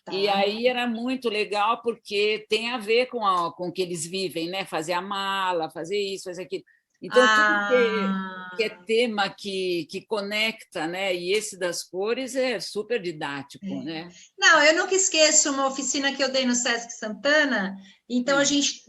Tá. E aí era muito legal porque tem a ver com o que eles vivem, né? Fazer a mala, fazer isso, fazer aquilo. Então, tudo que é tema que conecta, né? E esse das cores é super didático, né? Não, eu nunca esqueço uma oficina que eu dei no Sesc Santana. Então,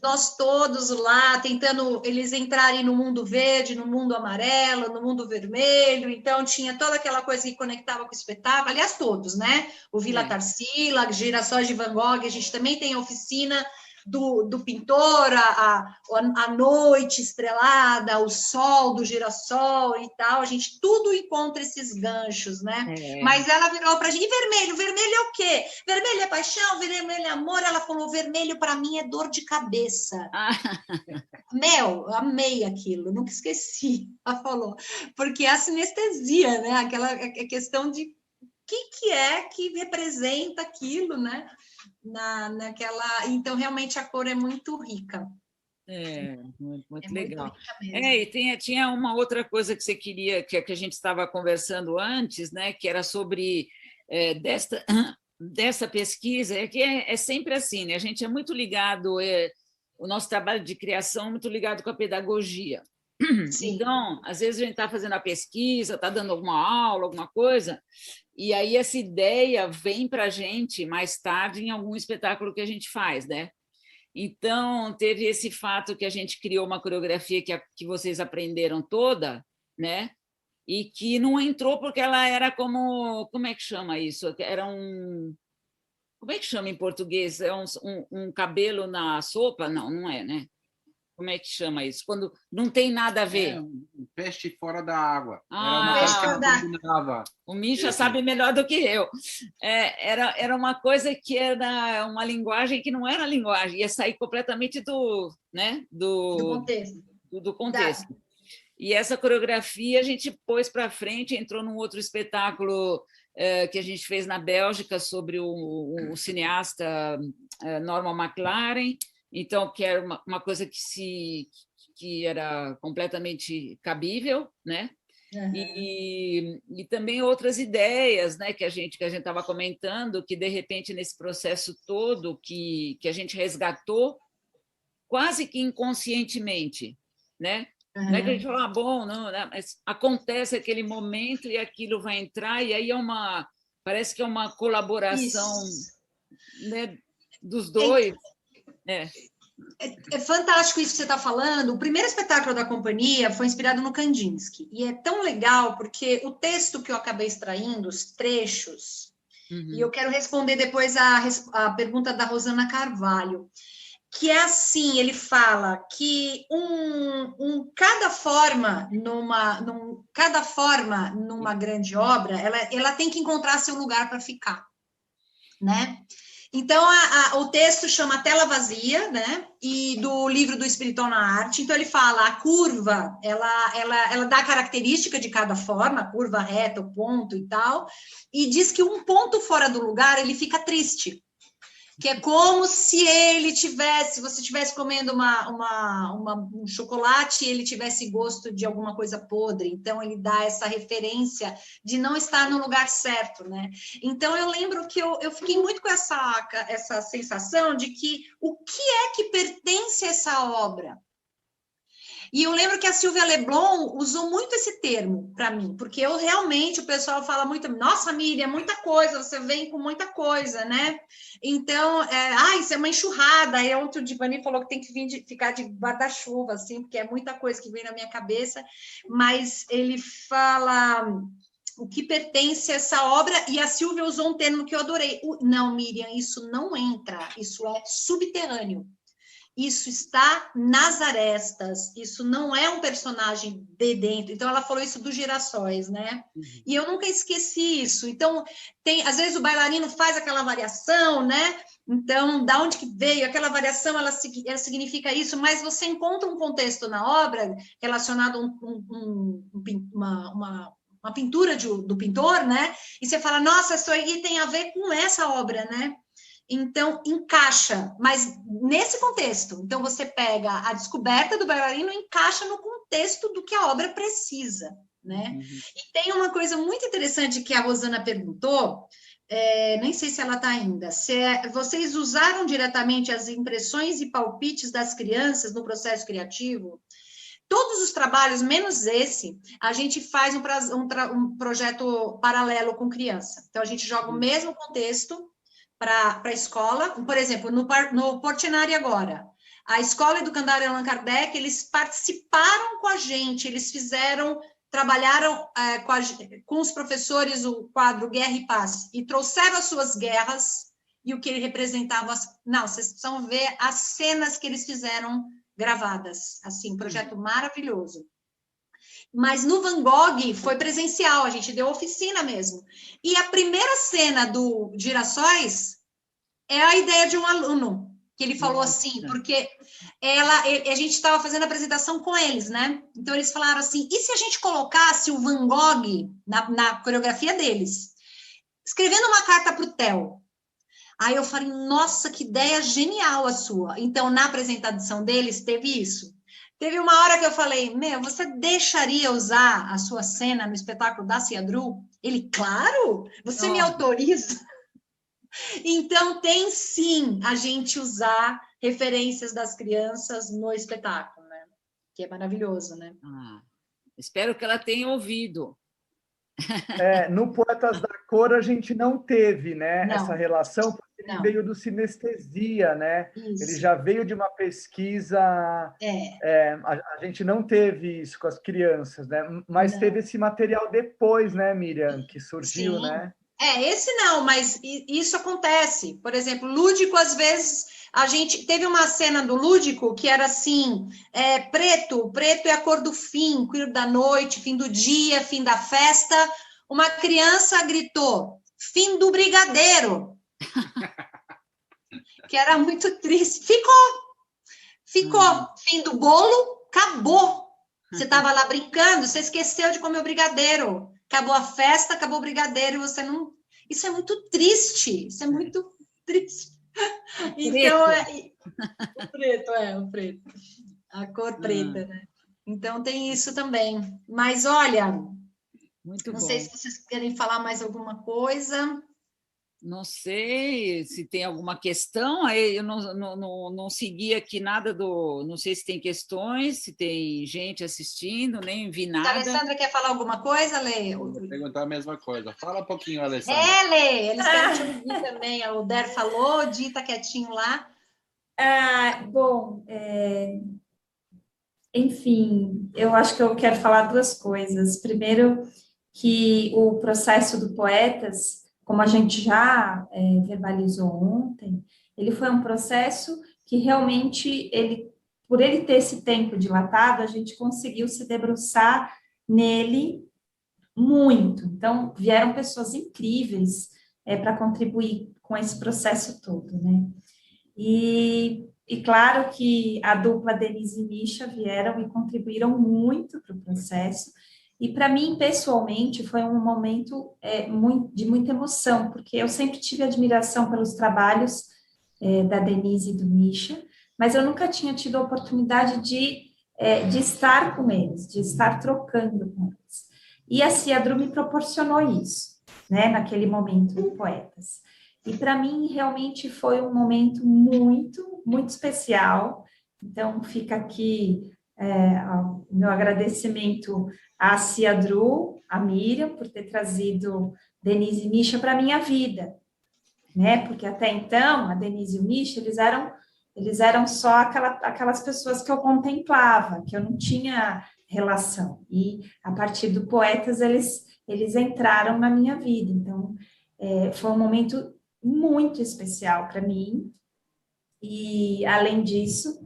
nós todos lá, tentando eles entrarem no mundo verde, no mundo amarelo, no mundo vermelho. Então, tinha toda aquela coisa que conectava com o espetáculo. Aliás, todos, né? O Vila Tarsila, Girassóis de Van Gogh. A gente também tem a oficina do pintor, a noite estrelada, o sol do girassol e tal, a gente tudo encontra esses ganchos, né? Mas ela virou para a gente, e vermelho? Vermelho é o quê? Vermelho é paixão, vermelho é amor. Ela falou, vermelho para mim é dor de cabeça. Meu, amei aquilo, nunca esqueci, ela falou, porque é a sinestesia, né? Aquela questão de o que é que representa aquilo, né? Então realmente a cor é muito rica. Muito legal. E tinha uma outra coisa que você queria, que a gente estava conversando antes, né? Que era sobre dessa pesquisa, que é sempre assim, né? A gente é muito ligado, o nosso trabalho de criação é muito ligado com a pedagogia. Sim. Então, às vezes a gente está fazendo a pesquisa, está dando alguma aula, alguma coisa, e aí essa ideia vem para a gente mais tarde em algum espetáculo que a gente faz, né? Então, teve esse fato que a gente criou uma coreografia que vocês aprenderam toda, né? E que não entrou porque ela era como é que chama isso? Era como é que chama em português? É um cabelo na sopa? Não, não é, né? Como é que chama isso? Quando não tem nada a ver. Um peixe fora da água. Era uma coisa que não combinava. O Misha sabe melhor do que eu. Era uma coisa que era uma linguagem que não era linguagem, ia sair completamente do contexto. E essa coreografia a gente pôs para frente, entrou num outro espetáculo que a gente fez na Bélgica sobre o cineasta Norman McLaren. Então, que era uma coisa que era completamente cabível, né? Uhum. E também outras ideias, né, que a gente estava comentando, que, de repente, nesse processo todo que a gente resgatou, quase que inconscientemente, né? Uhum. Não é que a gente fala, bom, não, né? Mas acontece aquele momento e aquilo vai entrar, e aí parece que é uma colaboração, né, dos dois. É fantástico isso que você está falando. O primeiro espetáculo da companhia foi inspirado no Kandinsky. E é tão legal porque o texto que eu acabei extraindo, os trechos, e eu quero responder depois a pergunta da Rosana Carvalho, que é assim, ele fala que cada forma numa grande obra, ela tem que encontrar seu lugar para ficar, né? Então, o texto chama Tela Vazia, né? E do livro do Espiritual na Arte. Então, ele fala, a curva, ela dá a característica de cada forma, a curva reta, o ponto e tal, e diz que um ponto fora do lugar, ele fica triste. Que é como se você estivesse comendo um chocolate e ele tivesse gosto de alguma coisa podre. Então, ele dá essa referência de não estar no lugar certo, né? Então, eu lembro que eu fiquei muito com essa sensação de que o que é que pertence a essa obra? E eu lembro que a Sylvia Leblon usou muito esse termo para mim, porque o pessoal fala muito, nossa, Miriam, muita coisa, você vem com muita coisa, né? Então, isso é uma enxurrada. Aí ontem o Divani falou que tem que ficar de guarda-chuva, assim, porque é muita coisa que vem na minha cabeça, mas ele fala o que pertence a essa obra, e a Sylvia usou um termo que eu adorei. Não, Miriam, isso não entra, isso é subterrâneo. Isso está nas arestas, isso não é um personagem de dentro. Então, ela falou isso dos girassóis, né? Uhum. E eu nunca esqueci isso. Então, às vezes o bailarino faz aquela variação, né? Então, da onde que veio? Aquela variação, ela significa isso, mas você encontra um contexto na obra relacionado a uma pintura do pintor, né? E você fala, nossa, isso aí tem a ver com essa obra, né? Então, encaixa, mas nesse contexto. Então, você pega a descoberta do bailarino e encaixa no contexto do que a obra precisa, né? E tem uma coisa muito interessante que a Rosana perguntou, nem sei se ela está ainda, vocês usaram diretamente as impressões e palpites das crianças no processo criativo? Todos os trabalhos, menos esse, a gente faz um projeto paralelo com criança. Então, a gente joga o mesmo contexto para a escola. Por exemplo, no Portinari agora, a Escola Educandária Allan Kardec, eles participaram com a gente, eles trabalharam com os professores o quadro Guerra e Paz, e trouxeram as suas guerras e o que ele representava. Não, vocês precisam ver as cenas que eles fizeram gravadas, assim, projeto maravilhoso. Mas no Van Gogh foi presencial, a gente deu oficina mesmo. E a primeira cena do Girassóis é a ideia de um aluno, que ele falou assim, porque a gente estava fazendo a apresentação com eles, né? Então eles falaram assim, e se a gente colocasse o Van Gogh na coreografia deles, escrevendo uma carta para o Theo? Aí eu falei, nossa, que ideia genial a sua. Então, na apresentação deles, teve isso. Teve uma hora que eu falei, você deixaria usar a sua cena no espetáculo da Ciadru? Ele, claro, você me autoriza? Então, tem sim a gente usar referências das crianças no espetáculo, né? Que é maravilhoso, né? Espero que ela tenha ouvido. No Poetas da Cor a gente não teve, né, Não. essa relação, porque ele veio do Sinestesia, né? Isso. Ele já veio de uma pesquisa. A gente não teve isso com as crianças, né? Mas não. Teve esse material depois, né, Miriam, que surgiu, Sim. né? Esse não, mas isso acontece. Por exemplo, lúdico, às vezes, a gente teve uma cena do lúdico que era assim, preto é a cor do fim da noite, fim do dia, fim da festa. Uma criança gritou, fim do brigadeiro. Que era muito triste. Ficou. Fim do bolo, acabou. Você estava lá brincando, você esqueceu de comer o brigadeiro. Acabou a festa, acabou o brigadeiro e você não... Isso é muito triste. Isso é muito triste. Então, o preto. A cor preta, né? Então, tem isso também. Mas, olha, muito não bom. sei se vocês querem falar mais alguma coisa. Não sei se tem alguma questão, aí eu não segui aqui nada do... Não sei se tem questões, se tem gente assistindo, nem vi nada. A Alessandra quer falar alguma coisa, Lê? Vou perguntar a mesma coisa. Fala um pouquinho, Alessandra. Lê, eles querem te ouvir também. O Der falou, o Di tá quietinho lá. Bom, enfim, eu acho que eu quero falar duas coisas. Primeiro, que o processo do Poetas, como a gente já verbalizou ontem, ele foi um processo que realmente, por ele ter esse tempo dilatado, a gente conseguiu se debruçar nele muito. Então, vieram pessoas incríveis para contribuir com esse processo todo, né? E claro que a dupla Denise e Misha vieram e contribuíram muito para o processo. E para mim, pessoalmente, foi um momento de muita emoção, porque eu sempre tive admiração pelos trabalhos da Denise e do Misha, mas eu nunca tinha tido a oportunidade de estar com eles, de estar trocando com eles. E a Ciadru me proporcionou isso, né, naquele momento do Poetas. E para mim, realmente, foi um momento muito, muito especial. Então, fica aqui o meu agradecimento à Ciadru, à Miriam, por ter trazido Denise e Misha para a minha vida, né? Porque até então, a Denise e o Misha, eles eram só aquelas pessoas que eu contemplava, que eu não tinha relação. E, a partir do Poetas, eles entraram na minha vida. Então, foi um momento muito especial para mim. E, além disso,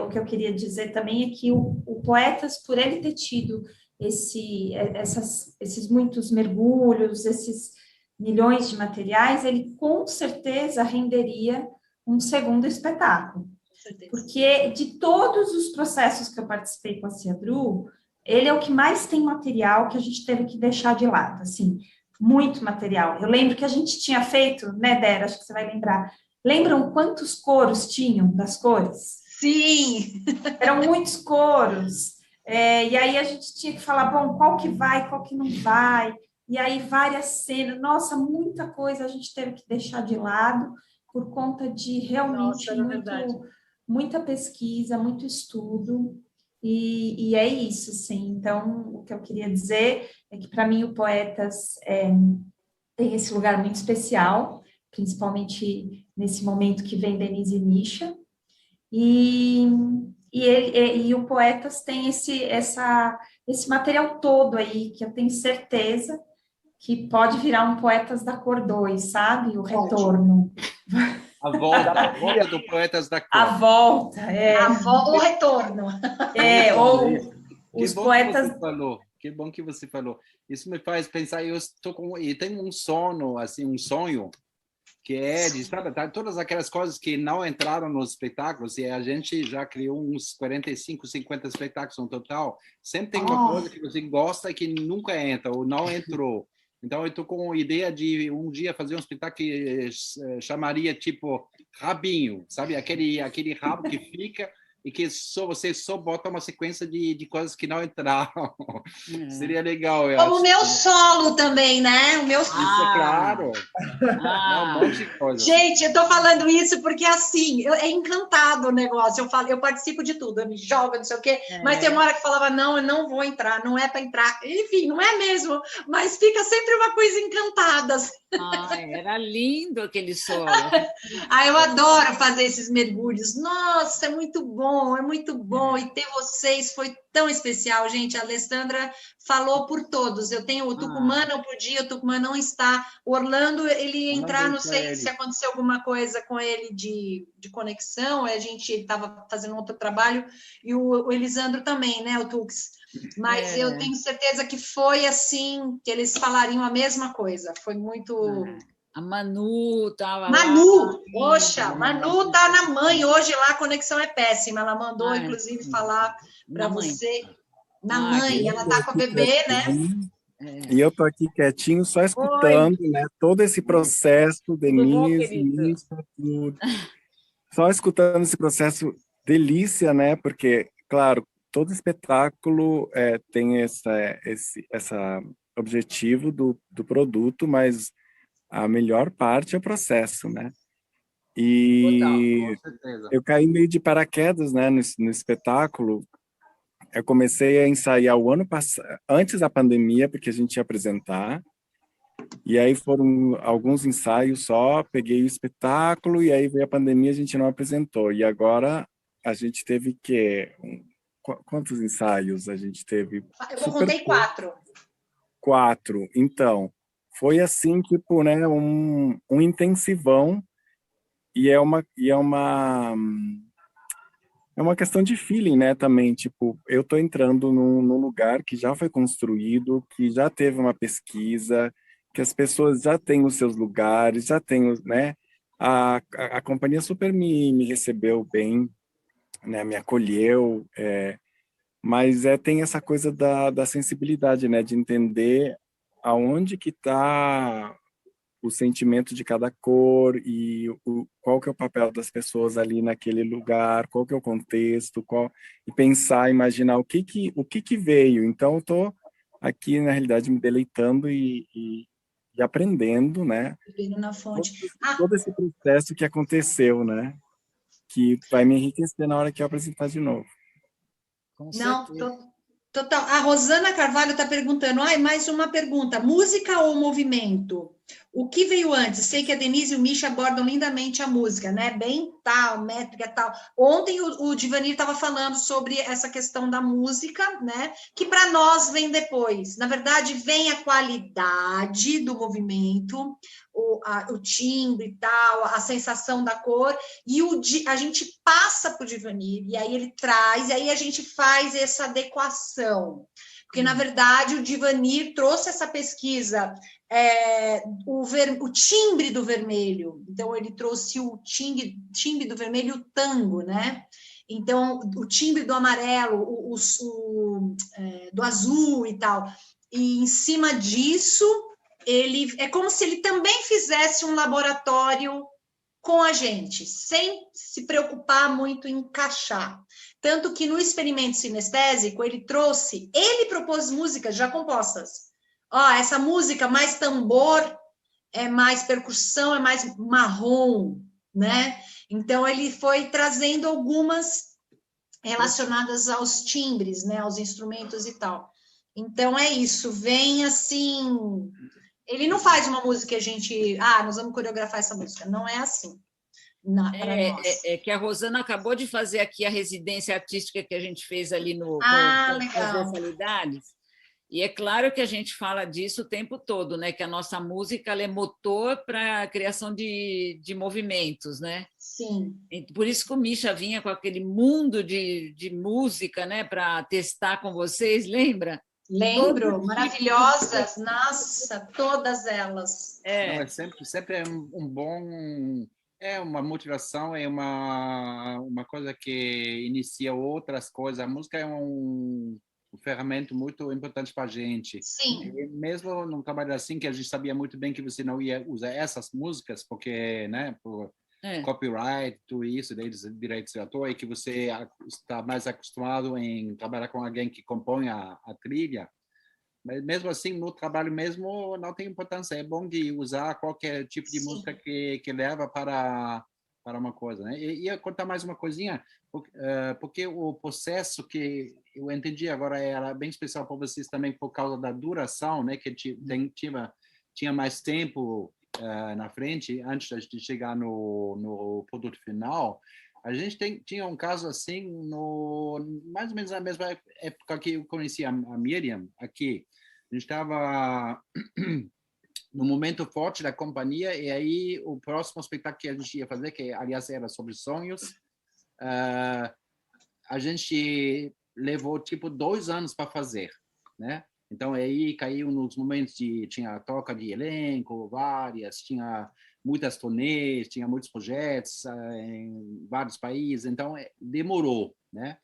o que eu queria dizer também é que o Poetas, por ele ter tido esses muitos mergulhos, esses milhões de materiais, ele com certeza renderia um segundo espetáculo. Porque de todos os processos que eu participei com a Ciadru, ele é o que mais tem material que a gente teve que deixar de lado, assim, muito material. Eu lembro que a gente tinha feito, né, Dera, acho que você vai lembrar. Lembram quantos coros tinham das cores? Sim! Eram muitos coros. E aí a gente tinha que falar, bom, qual que vai, qual que não vai. E aí várias cenas. Nossa, muita coisa a gente teve que deixar de lado por conta de realmente Nossa, era verdade. muita pesquisa, muito estudo. E é isso, sim. Então, o que eu queria dizer é que, para mim, o Poetas tem esse lugar muito especial, principalmente nesse momento que vem Denise Misha. E o Poetas tem esse material todo aí, que eu tenho certeza que pode virar um Poetas da Cor 2, sabe? O retorno. A volta do Poetas da Cor. A volta, O retorno. Ou Que os bom poetas... que você falou. Que bom que você falou. Isso me faz pensar, eu tenho um sono, assim, um sonho, que é de, sabe, todas aquelas coisas que não entraram nos espetáculos, e a gente já criou uns 45, 50 espetáculos no total, sempre tem uma coisa que você gosta e que nunca entra, ou não entrou. Então, eu estou com a ideia de um dia fazer um espetáculo que chamaria, tipo, rabinho, sabe? Aquele rabo que fica e que você só bota uma sequência de coisas que não entraram. Seria legal, eu Como acho. o meu solo também, né? O meu Isso é claro. Não, um monte de coisa. Gente, eu estou falando isso porque, assim, é encantado o negócio. Eu participo de tudo, eu me jogo, não sei o quê, mas tem uma hora que falava, não, eu não vou entrar, não é para entrar. Enfim, não é mesmo, mas fica sempre uma coisa encantada. Era lindo aquele solo. Eu adoro fazer esses mergulhos. Nossa, é muito bom, é muito bom. E ter vocês foi tão especial, gente. A Alessandra falou por todos. Eu tenho o Tucumã, não podia, o Tucumã não está. O Orlando, ele ia entrar, não sei se aconteceu alguma coisa com ele de conexão, a gente estava fazendo outro trabalho, e o Elisandro também, né, o Tux. Mas eu tenho certeza que foi assim, que eles falariam a mesma coisa. Foi muito... A Manu estava lá. Manu, poxa, Manu tá na mãe hoje lá, a conexão é péssima. Ela mandou, inclusive, falar para você. Na mãe, ela tá com a bebê, né? E eu tô aqui quietinho, só escutando, né, todo esse processo, Denise, isso, tudo. Só escutando esse processo, delícia, né? Porque, claro, todo espetáculo tem esse objetivo do produto, mas a melhor parte é o processo, né? E eu caí meio de paraquedas, né, no espetáculo. Eu comecei a ensaiar o ano passado, antes da pandemia, porque a gente ia apresentar. E aí foram alguns ensaios só, peguei o espetáculo, e aí veio a pandemia, a gente não apresentou. E agora a gente teve quantos ensaios a gente teve? Eu contei 4. 4. Então, foi assim, tipo, né, um intensivão, e é uma questão de feeling, né, também, tipo, eu tô entrando num lugar que já foi construído, que já teve uma pesquisa, que as pessoas já têm os seus lugares, já têm, né, a companhia super me recebeu bem, né, me acolheu, mas tem essa coisa da sensibilidade, né, de entender aonde que está o sentimento de cada cor e qual que é o papel das pessoas ali naquele lugar, qual que é o contexto, e pensar, imaginar o que veio. Então, eu estou aqui, na realidade, me deleitando e aprendendo, né? Na fonte. Todo esse processo que aconteceu, né? Que vai me enriquecer na hora que eu apresentar de novo. Não, total. A Rosana Carvalho está perguntando, mais uma pergunta, música ou movimento? O que veio antes? Sei que a Denise e o Misha abordam lindamente a música, né? Bem tal, métrica tal. Ontem o Divanir estava falando sobre essa questão da música, né? Que para nós vem depois. Na verdade, vem a qualidade do movimento, o timbre e tal, a sensação da cor, e a gente passa para o Divanir, e aí ele traz, e aí a gente faz essa adequação. Porque, na verdade, o Divanir trouxe essa pesquisa, o timbre do vermelho. Então, ele trouxe o timbre do vermelho e o tango, né? Então, o timbre do amarelo, do azul e tal. E em cima disso, ele é como se ele também fizesse um laboratório com a gente, sem se preocupar muito em encaixar. Tanto que no experimento sinestésico, ele propôs músicas já compostas. Essa música mais tambor, é mais percussão, é mais marrom, né? Então, ele foi trazendo algumas relacionadas aos timbres, né? Aos instrumentos e tal. Então, é isso, vem assim... Ele não faz uma música que a gente... nós vamos coreografar essa música. Não é assim. É que a Rosana acabou de fazer aqui a residência artística que a gente fez ali com as transversalidades. E é claro que a gente fala disso o tempo todo, né? Que a nossa música ela é motor para a criação de movimentos, né? Sim. E por isso que o Misha vinha com aquele mundo de música, né? Para testar com vocês, lembra? Lembro, maravilhosas, nossa, todas elas. Não, sempre é um bom... É uma motivação, é uma coisa que inicia outras coisas. A música é um ferramenta muito importante para a gente. Sim. E mesmo num trabalho assim, que a gente sabia muito bem que você não ia usar essas músicas, porque, né, por copyright, tudo isso, direitos de autor, e que você está mais acostumado em trabalhar com alguém que compõe a trilha. Mas mesmo assim, no trabalho mesmo, não tem importância. É bom de usar qualquer tipo de música que leva para uma coisa, né? E ia contar mais uma coisinha, porque o processo que eu entendi agora era bem especial para vocês também por causa da duração, né? Que tinha mais tempo na frente antes de chegar no produto final. A gente tinha um caso assim, mais ou menos na mesma época que eu conheci a Miriam aqui. A gente estava no momento forte da companhia, e aí o próximo espetáculo que a gente ia fazer, que aliás era sobre sonhos, a gente levou tipo 2 anos para fazer, né? Então aí caiu nos momentos tinha troca de elenco, tinha muitas turnês, tinha muitos projetos em vários países, então demorou, né?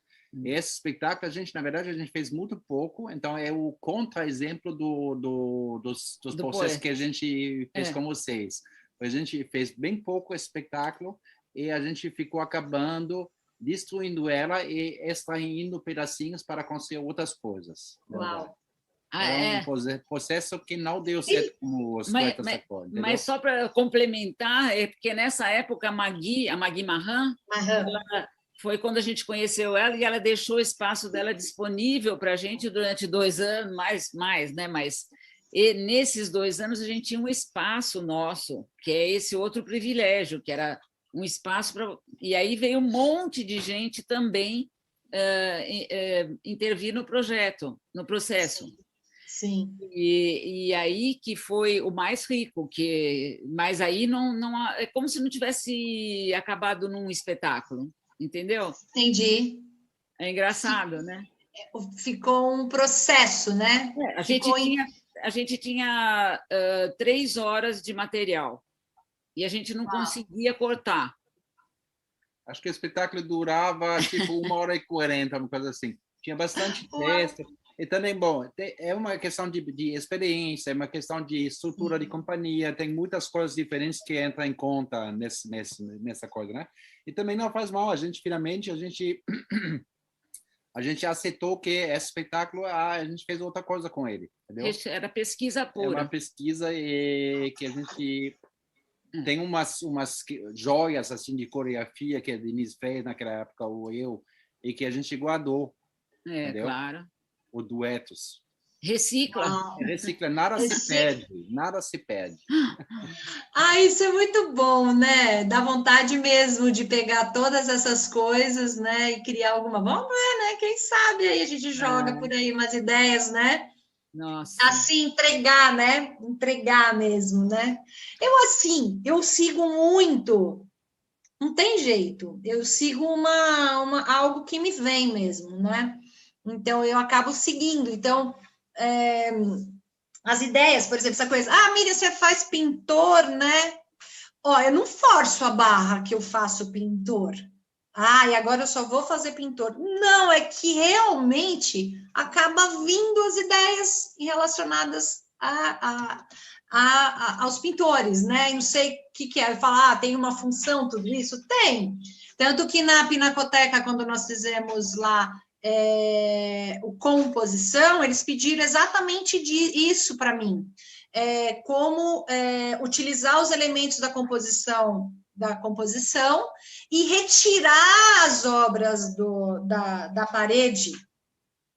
Esse espetáculo, na verdade, a gente fez muito pouco, então é o contra-exemplo dos processos que a gente fez com vocês. A gente fez bem pouco espetáculo e a gente ficou acabando destruindo ela e extraindo pedacinhos para construir outras coisas. Uau! É um processo que não deu certo como os poetas acordam. Mas só para complementar, é porque nessa época a Magui Mahan, foi quando a gente conheceu ela e ela deixou o espaço dela disponível para a gente durante 2 anos, mais, né? E nesses 2 anos a gente tinha um espaço nosso, que é esse outro privilégio, que era um espaço para... E aí veio um monte de gente também intervir no projeto, no processo. Sim. E aí que foi o mais rico, mas aí não é como se não tivesse acabado num espetáculo, entendeu? Entendi. É engraçado, né? Ficou um processo, né? A gente tinha 3 horas de material e a gente não conseguia cortar. Acho que o espetáculo durava tipo 1h40, uma coisa assim. Tinha bastante texto. E também, bom, é uma questão de experiência, é uma questão de estrutura de companhia, tem muitas coisas diferentes que entram em conta nessa coisa, né? E também não faz mal, finalmente, a gente aceitou que esse espetáculo, a gente fez outra coisa com ele, entendeu? Era pesquisa pura. É uma pesquisa que a gente tem umas joias, assim, de coreografia que a Denise fez naquela época, ou eu, e que a gente guardou, entendeu? Claro. O duetos. Recicla. Nada se perde. Isso é muito bom, né? Dá vontade mesmo de pegar todas essas coisas, né? E criar alguma... Vamos ver, né? Quem sabe aí a gente joga por aí umas ideias, né? Nossa. Assim, entregar, né? Entregar mesmo, né? Eu sigo muito... Não tem jeito. Eu sigo algo que me vem mesmo, né? Então, eu acabo seguindo. Então, as ideias, por exemplo, essa coisa... Miriam, você faz pintor, né? Eu não forço a barra que eu faço pintor, Ah, e agora eu só vou fazer pintor. Não, é que realmente acaba vindo as ideias relacionadas aos pintores, né? E não sei o que é. Falar, tem uma função, tudo isso? Tem. Tanto que na Pinacoteca, quando nós fizemos lá o composição, eles pediram exatamente isso para mim. Como utilizar os elementos da composição e retirar as obras da parede,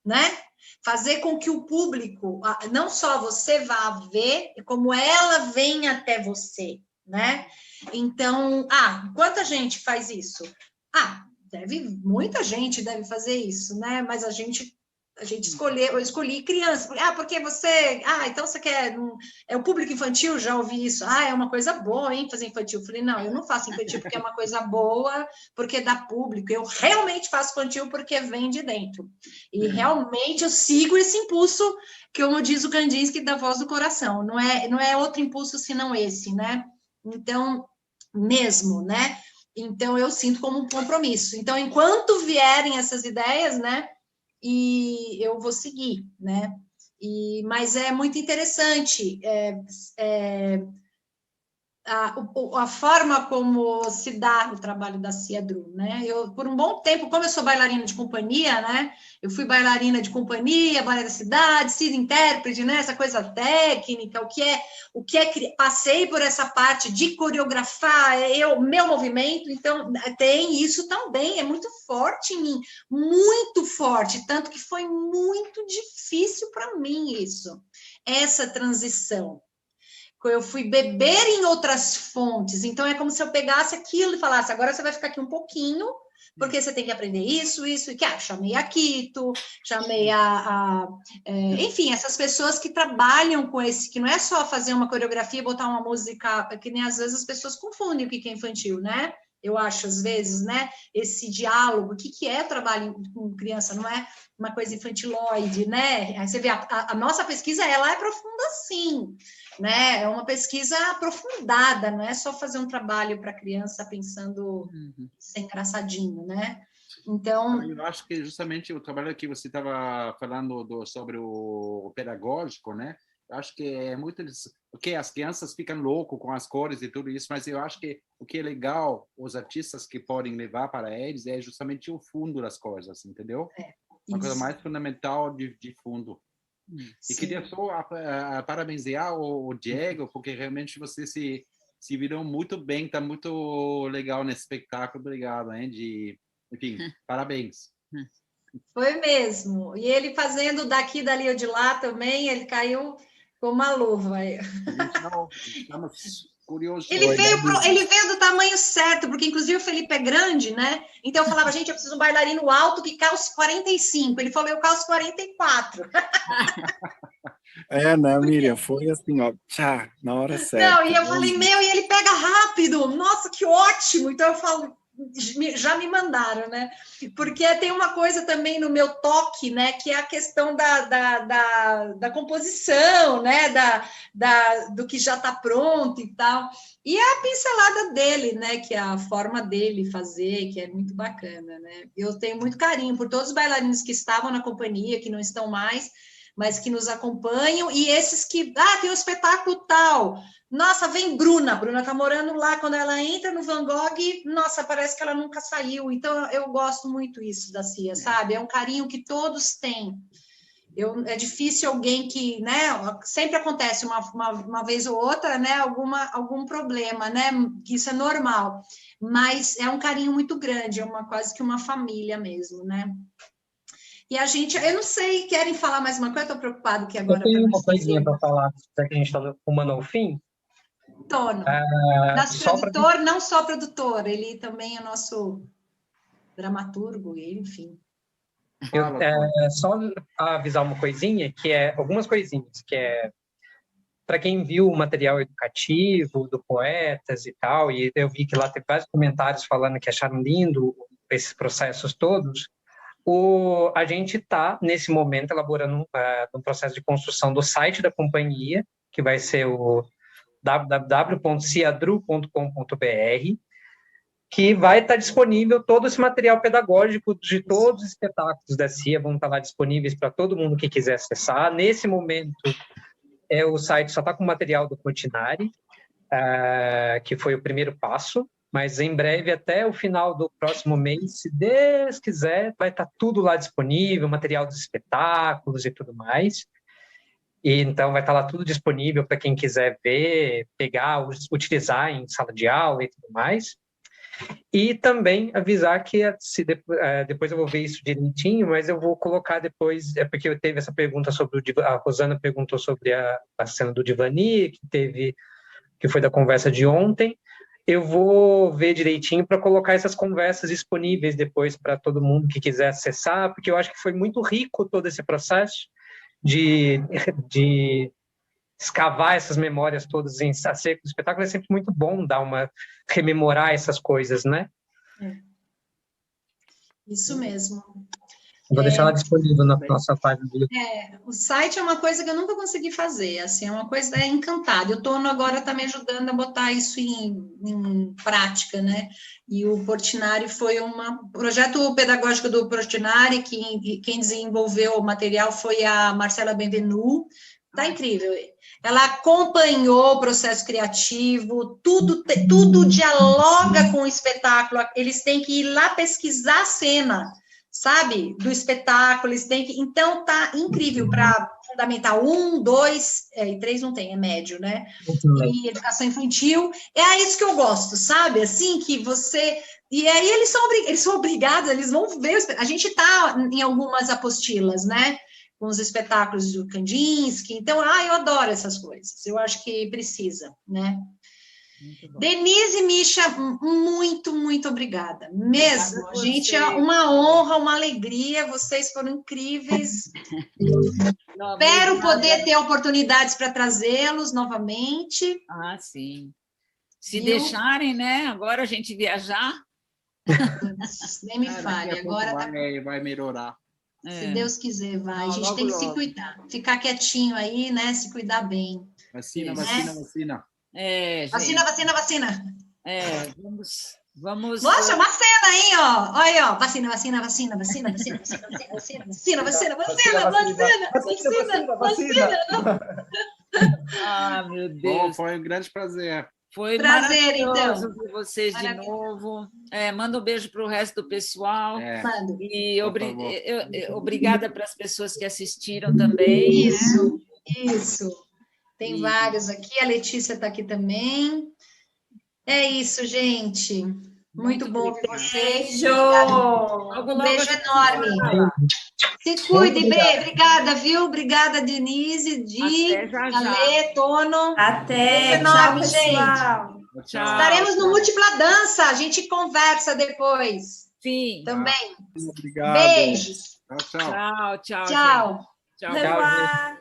né? Fazer com que o público, não só você vá ver, como ela vem até você, né? Então, quanta gente faz isso? Muita gente deve fazer isso, né? Mas a gente eu escolhi criança. Porque você... então você quer... É o público infantil, já ouvi isso. É uma coisa boa, hein, fazer infantil. Eu falei, não, eu não faço infantil porque é uma coisa boa, porque dá público. Eu realmente faço infantil porque vem de dentro. E realmente eu sigo esse impulso, que como diz o Kandinsky, da voz do coração. Não é outro impulso senão esse, né? Então, mesmo, né? Então, eu sinto como um compromisso. Então, enquanto vierem essas ideias, né? E eu vou seguir, né? Mas é muito interessante a forma como se dá o trabalho da Ciadru, né? Eu, por um bom tempo, como eu sou bailarina de companhia, né? Eu fui bailarina de companhia, balé da cidade, sido intérprete, né? Essa coisa técnica, passei por essa parte de coreografar, meu movimento, então tem isso também, é muito forte em mim, muito forte, tanto que foi muito difícil para mim isso, essa transição. Eu fui beber em outras fontes, então é como se eu pegasse aquilo e falasse, agora você vai ficar aqui um pouquinho, porque você tem que aprender isso, e que chamei a Quito, chamei enfim, essas pessoas que trabalham com esse, que não é só fazer uma coreografia e botar uma música, que nem às vezes as pessoas confundem o que é infantil, né? Eu acho, às vezes, né, esse diálogo, o que é trabalho com criança, não é uma coisa infantiloide, né? Aí você vê, a nossa pesquisa, ela é profunda, sim, né? É uma pesquisa aprofundada, não é só fazer um trabalho para criança pensando ser engraçadinho, né? Então... Eu acho que justamente o trabalho que você estava falando sobre o pedagógico, né? Eu acho que é muito... Porque as crianças ficam loucas com as cores e tudo isso, mas eu acho que o que é legal, os artistas que podem levar para eles é justamente o fundo das coisas, entendeu? Uma coisa mais fundamental de fundo. E queria só parabenizar o Diego, porque realmente você se virou muito bem, está muito legal nesse espetáculo. Obrigado, hein? Enfim, parabéns. Foi mesmo. E ele fazendo daqui, dali ou de lá também, ele caiu com uma luva. Estamos curiosos. Ele veio do tamanho certo, porque inclusive o Felipe é grande, né? Então eu falava, gente, eu preciso de um bailarino alto que calce 45. Ele falou, eu calço 44. Né, Miriam? Foi assim, ó, na hora certa. Não, e eu falei, e ele pega rápido. Nossa, que ótimo. Então eu falo, já me mandaram, né? Porque tem uma coisa também no meu toque, né? Que é a questão da composição, né? Do que já está pronto e tal. E a pincelada dele, né? Que é a forma dele fazer, que é muito bacana, né? Eu tenho muito carinho por todos os bailarinos que estavam na companhia, que não estão mais, mas que nos acompanham, e esses que, tem um espetáculo tal, nossa, vem Bruna tá morando lá, quando ela entra no Van Gogh, nossa, parece que ela nunca saiu, então eu gosto muito isso da Cia, sabe, é um carinho que todos têm, é difícil alguém que, né, sempre acontece uma vez ou outra, né, algum problema, né, que isso é normal, mas é um carinho muito grande, quase que uma família mesmo, né. E a gente, eu não sei, querem falar mais uma coisa? Estou preocupado que agora... Eu tenho uma coisinha para falar, já que a gente está rumando ao fim. Tono. Nosso produtor, não só produtor, ele também é nosso dramaturgo, enfim. Só avisar uma coisinha, algumas coisinhas, que é para quem viu o material educativo do Poetas e tal, e eu vi que lá teve vários comentários falando que acharam lindo esses processos todos. A gente está, nesse momento, elaborando um processo de construção do site da companhia, que vai ser o www.ciadru.com.br, que vai estar disponível todo esse material pedagógico de todos os espetáculos da CIA, vão estar lá disponíveis para todo mundo que quiser acessar. Nesse momento, o site só está com o material do Portinari, que foi o primeiro passo, mas em breve, até o final do próximo mês, se Deus quiser, vai estar tudo lá disponível, material dos espetáculos e tudo mais. E então vai estar lá tudo disponível para quem quiser ver, pegar, utilizar em sala de aula e tudo mais. E também avisar que depois eu vou ver isso direitinho, mas eu vou colocar depois, porque eu teve essa pergunta sobre a Rosana perguntou sobre a cena do Divani, que foi da conversa de ontem. Eu vou ver direitinho para colocar essas conversas disponíveis depois para todo mundo que quiser acessar, porque eu acho que foi muito rico todo esse processo de escavar essas memórias todas acerca do espetáculo. É sempre muito bom rememorar essas coisas, né? Isso mesmo. Vou deixar ela disponível na nossa página do YouTube. O site é uma coisa que eu nunca consegui fazer, assim, é uma coisa encantada. O Tono agora está me ajudando a botar isso em prática, né? E o Portinari foi um projeto pedagógico do Portinari, que quem desenvolveu o material foi a Marcela Benvenu. Tá incrível. Ela acompanhou o processo criativo, tudo dialoga com o espetáculo. Eles têm que ir lá pesquisar a cena, sabe? Do espetáculo, eles têm que... Então, tá incrível para Fundamental 1, 2 e 3 não tem, é médio, né? E educação infantil. É isso que eu gosto, sabe? Assim, que você... E aí eles são obrigados, eles vão ver... A gente tá em algumas apostilas, né? Com os espetáculos do Kandinsky, então, eu adoro essas coisas, eu acho que precisa, né? Denise e Misha, muito, muito obrigada, mesmo, a gente, é uma honra, uma alegria, vocês foram incríveis, espero poder ter oportunidades para trazê-los novamente. Sim, se deixarem, né, agora a gente viajar. Nem me fale, agora vai melhorar. Se Deus quiser, vai. A gente tem que se cuidar. Ficar quietinho aí, né? Se cuidar bem. Vacina. Vacina. Vamos... Nossa, uma cena aí, ó. Olha aí, ó. Vacina. Meu Deus. Foi um grande prazer. Foi maravilhoso ver vocês de novo. Manda um beijo para o resto do pessoal. E obrigada para as pessoas que assistiram também. Isso. Tem vários aqui. A Letícia está aqui também. É isso, gente. Muito bom ver vocês. Beijo. Um beijo enorme. Se cuide, Bê. Obrigada, viu? Obrigada, Denise, Ale, Tono. Até. Enorme, tchau, pessoal. Gente. Tchau. Estaremos no Múltipla Dança. A gente conversa depois. Sim. Também. Obrigado. Beijos. Tchau. Tchau. Tchau.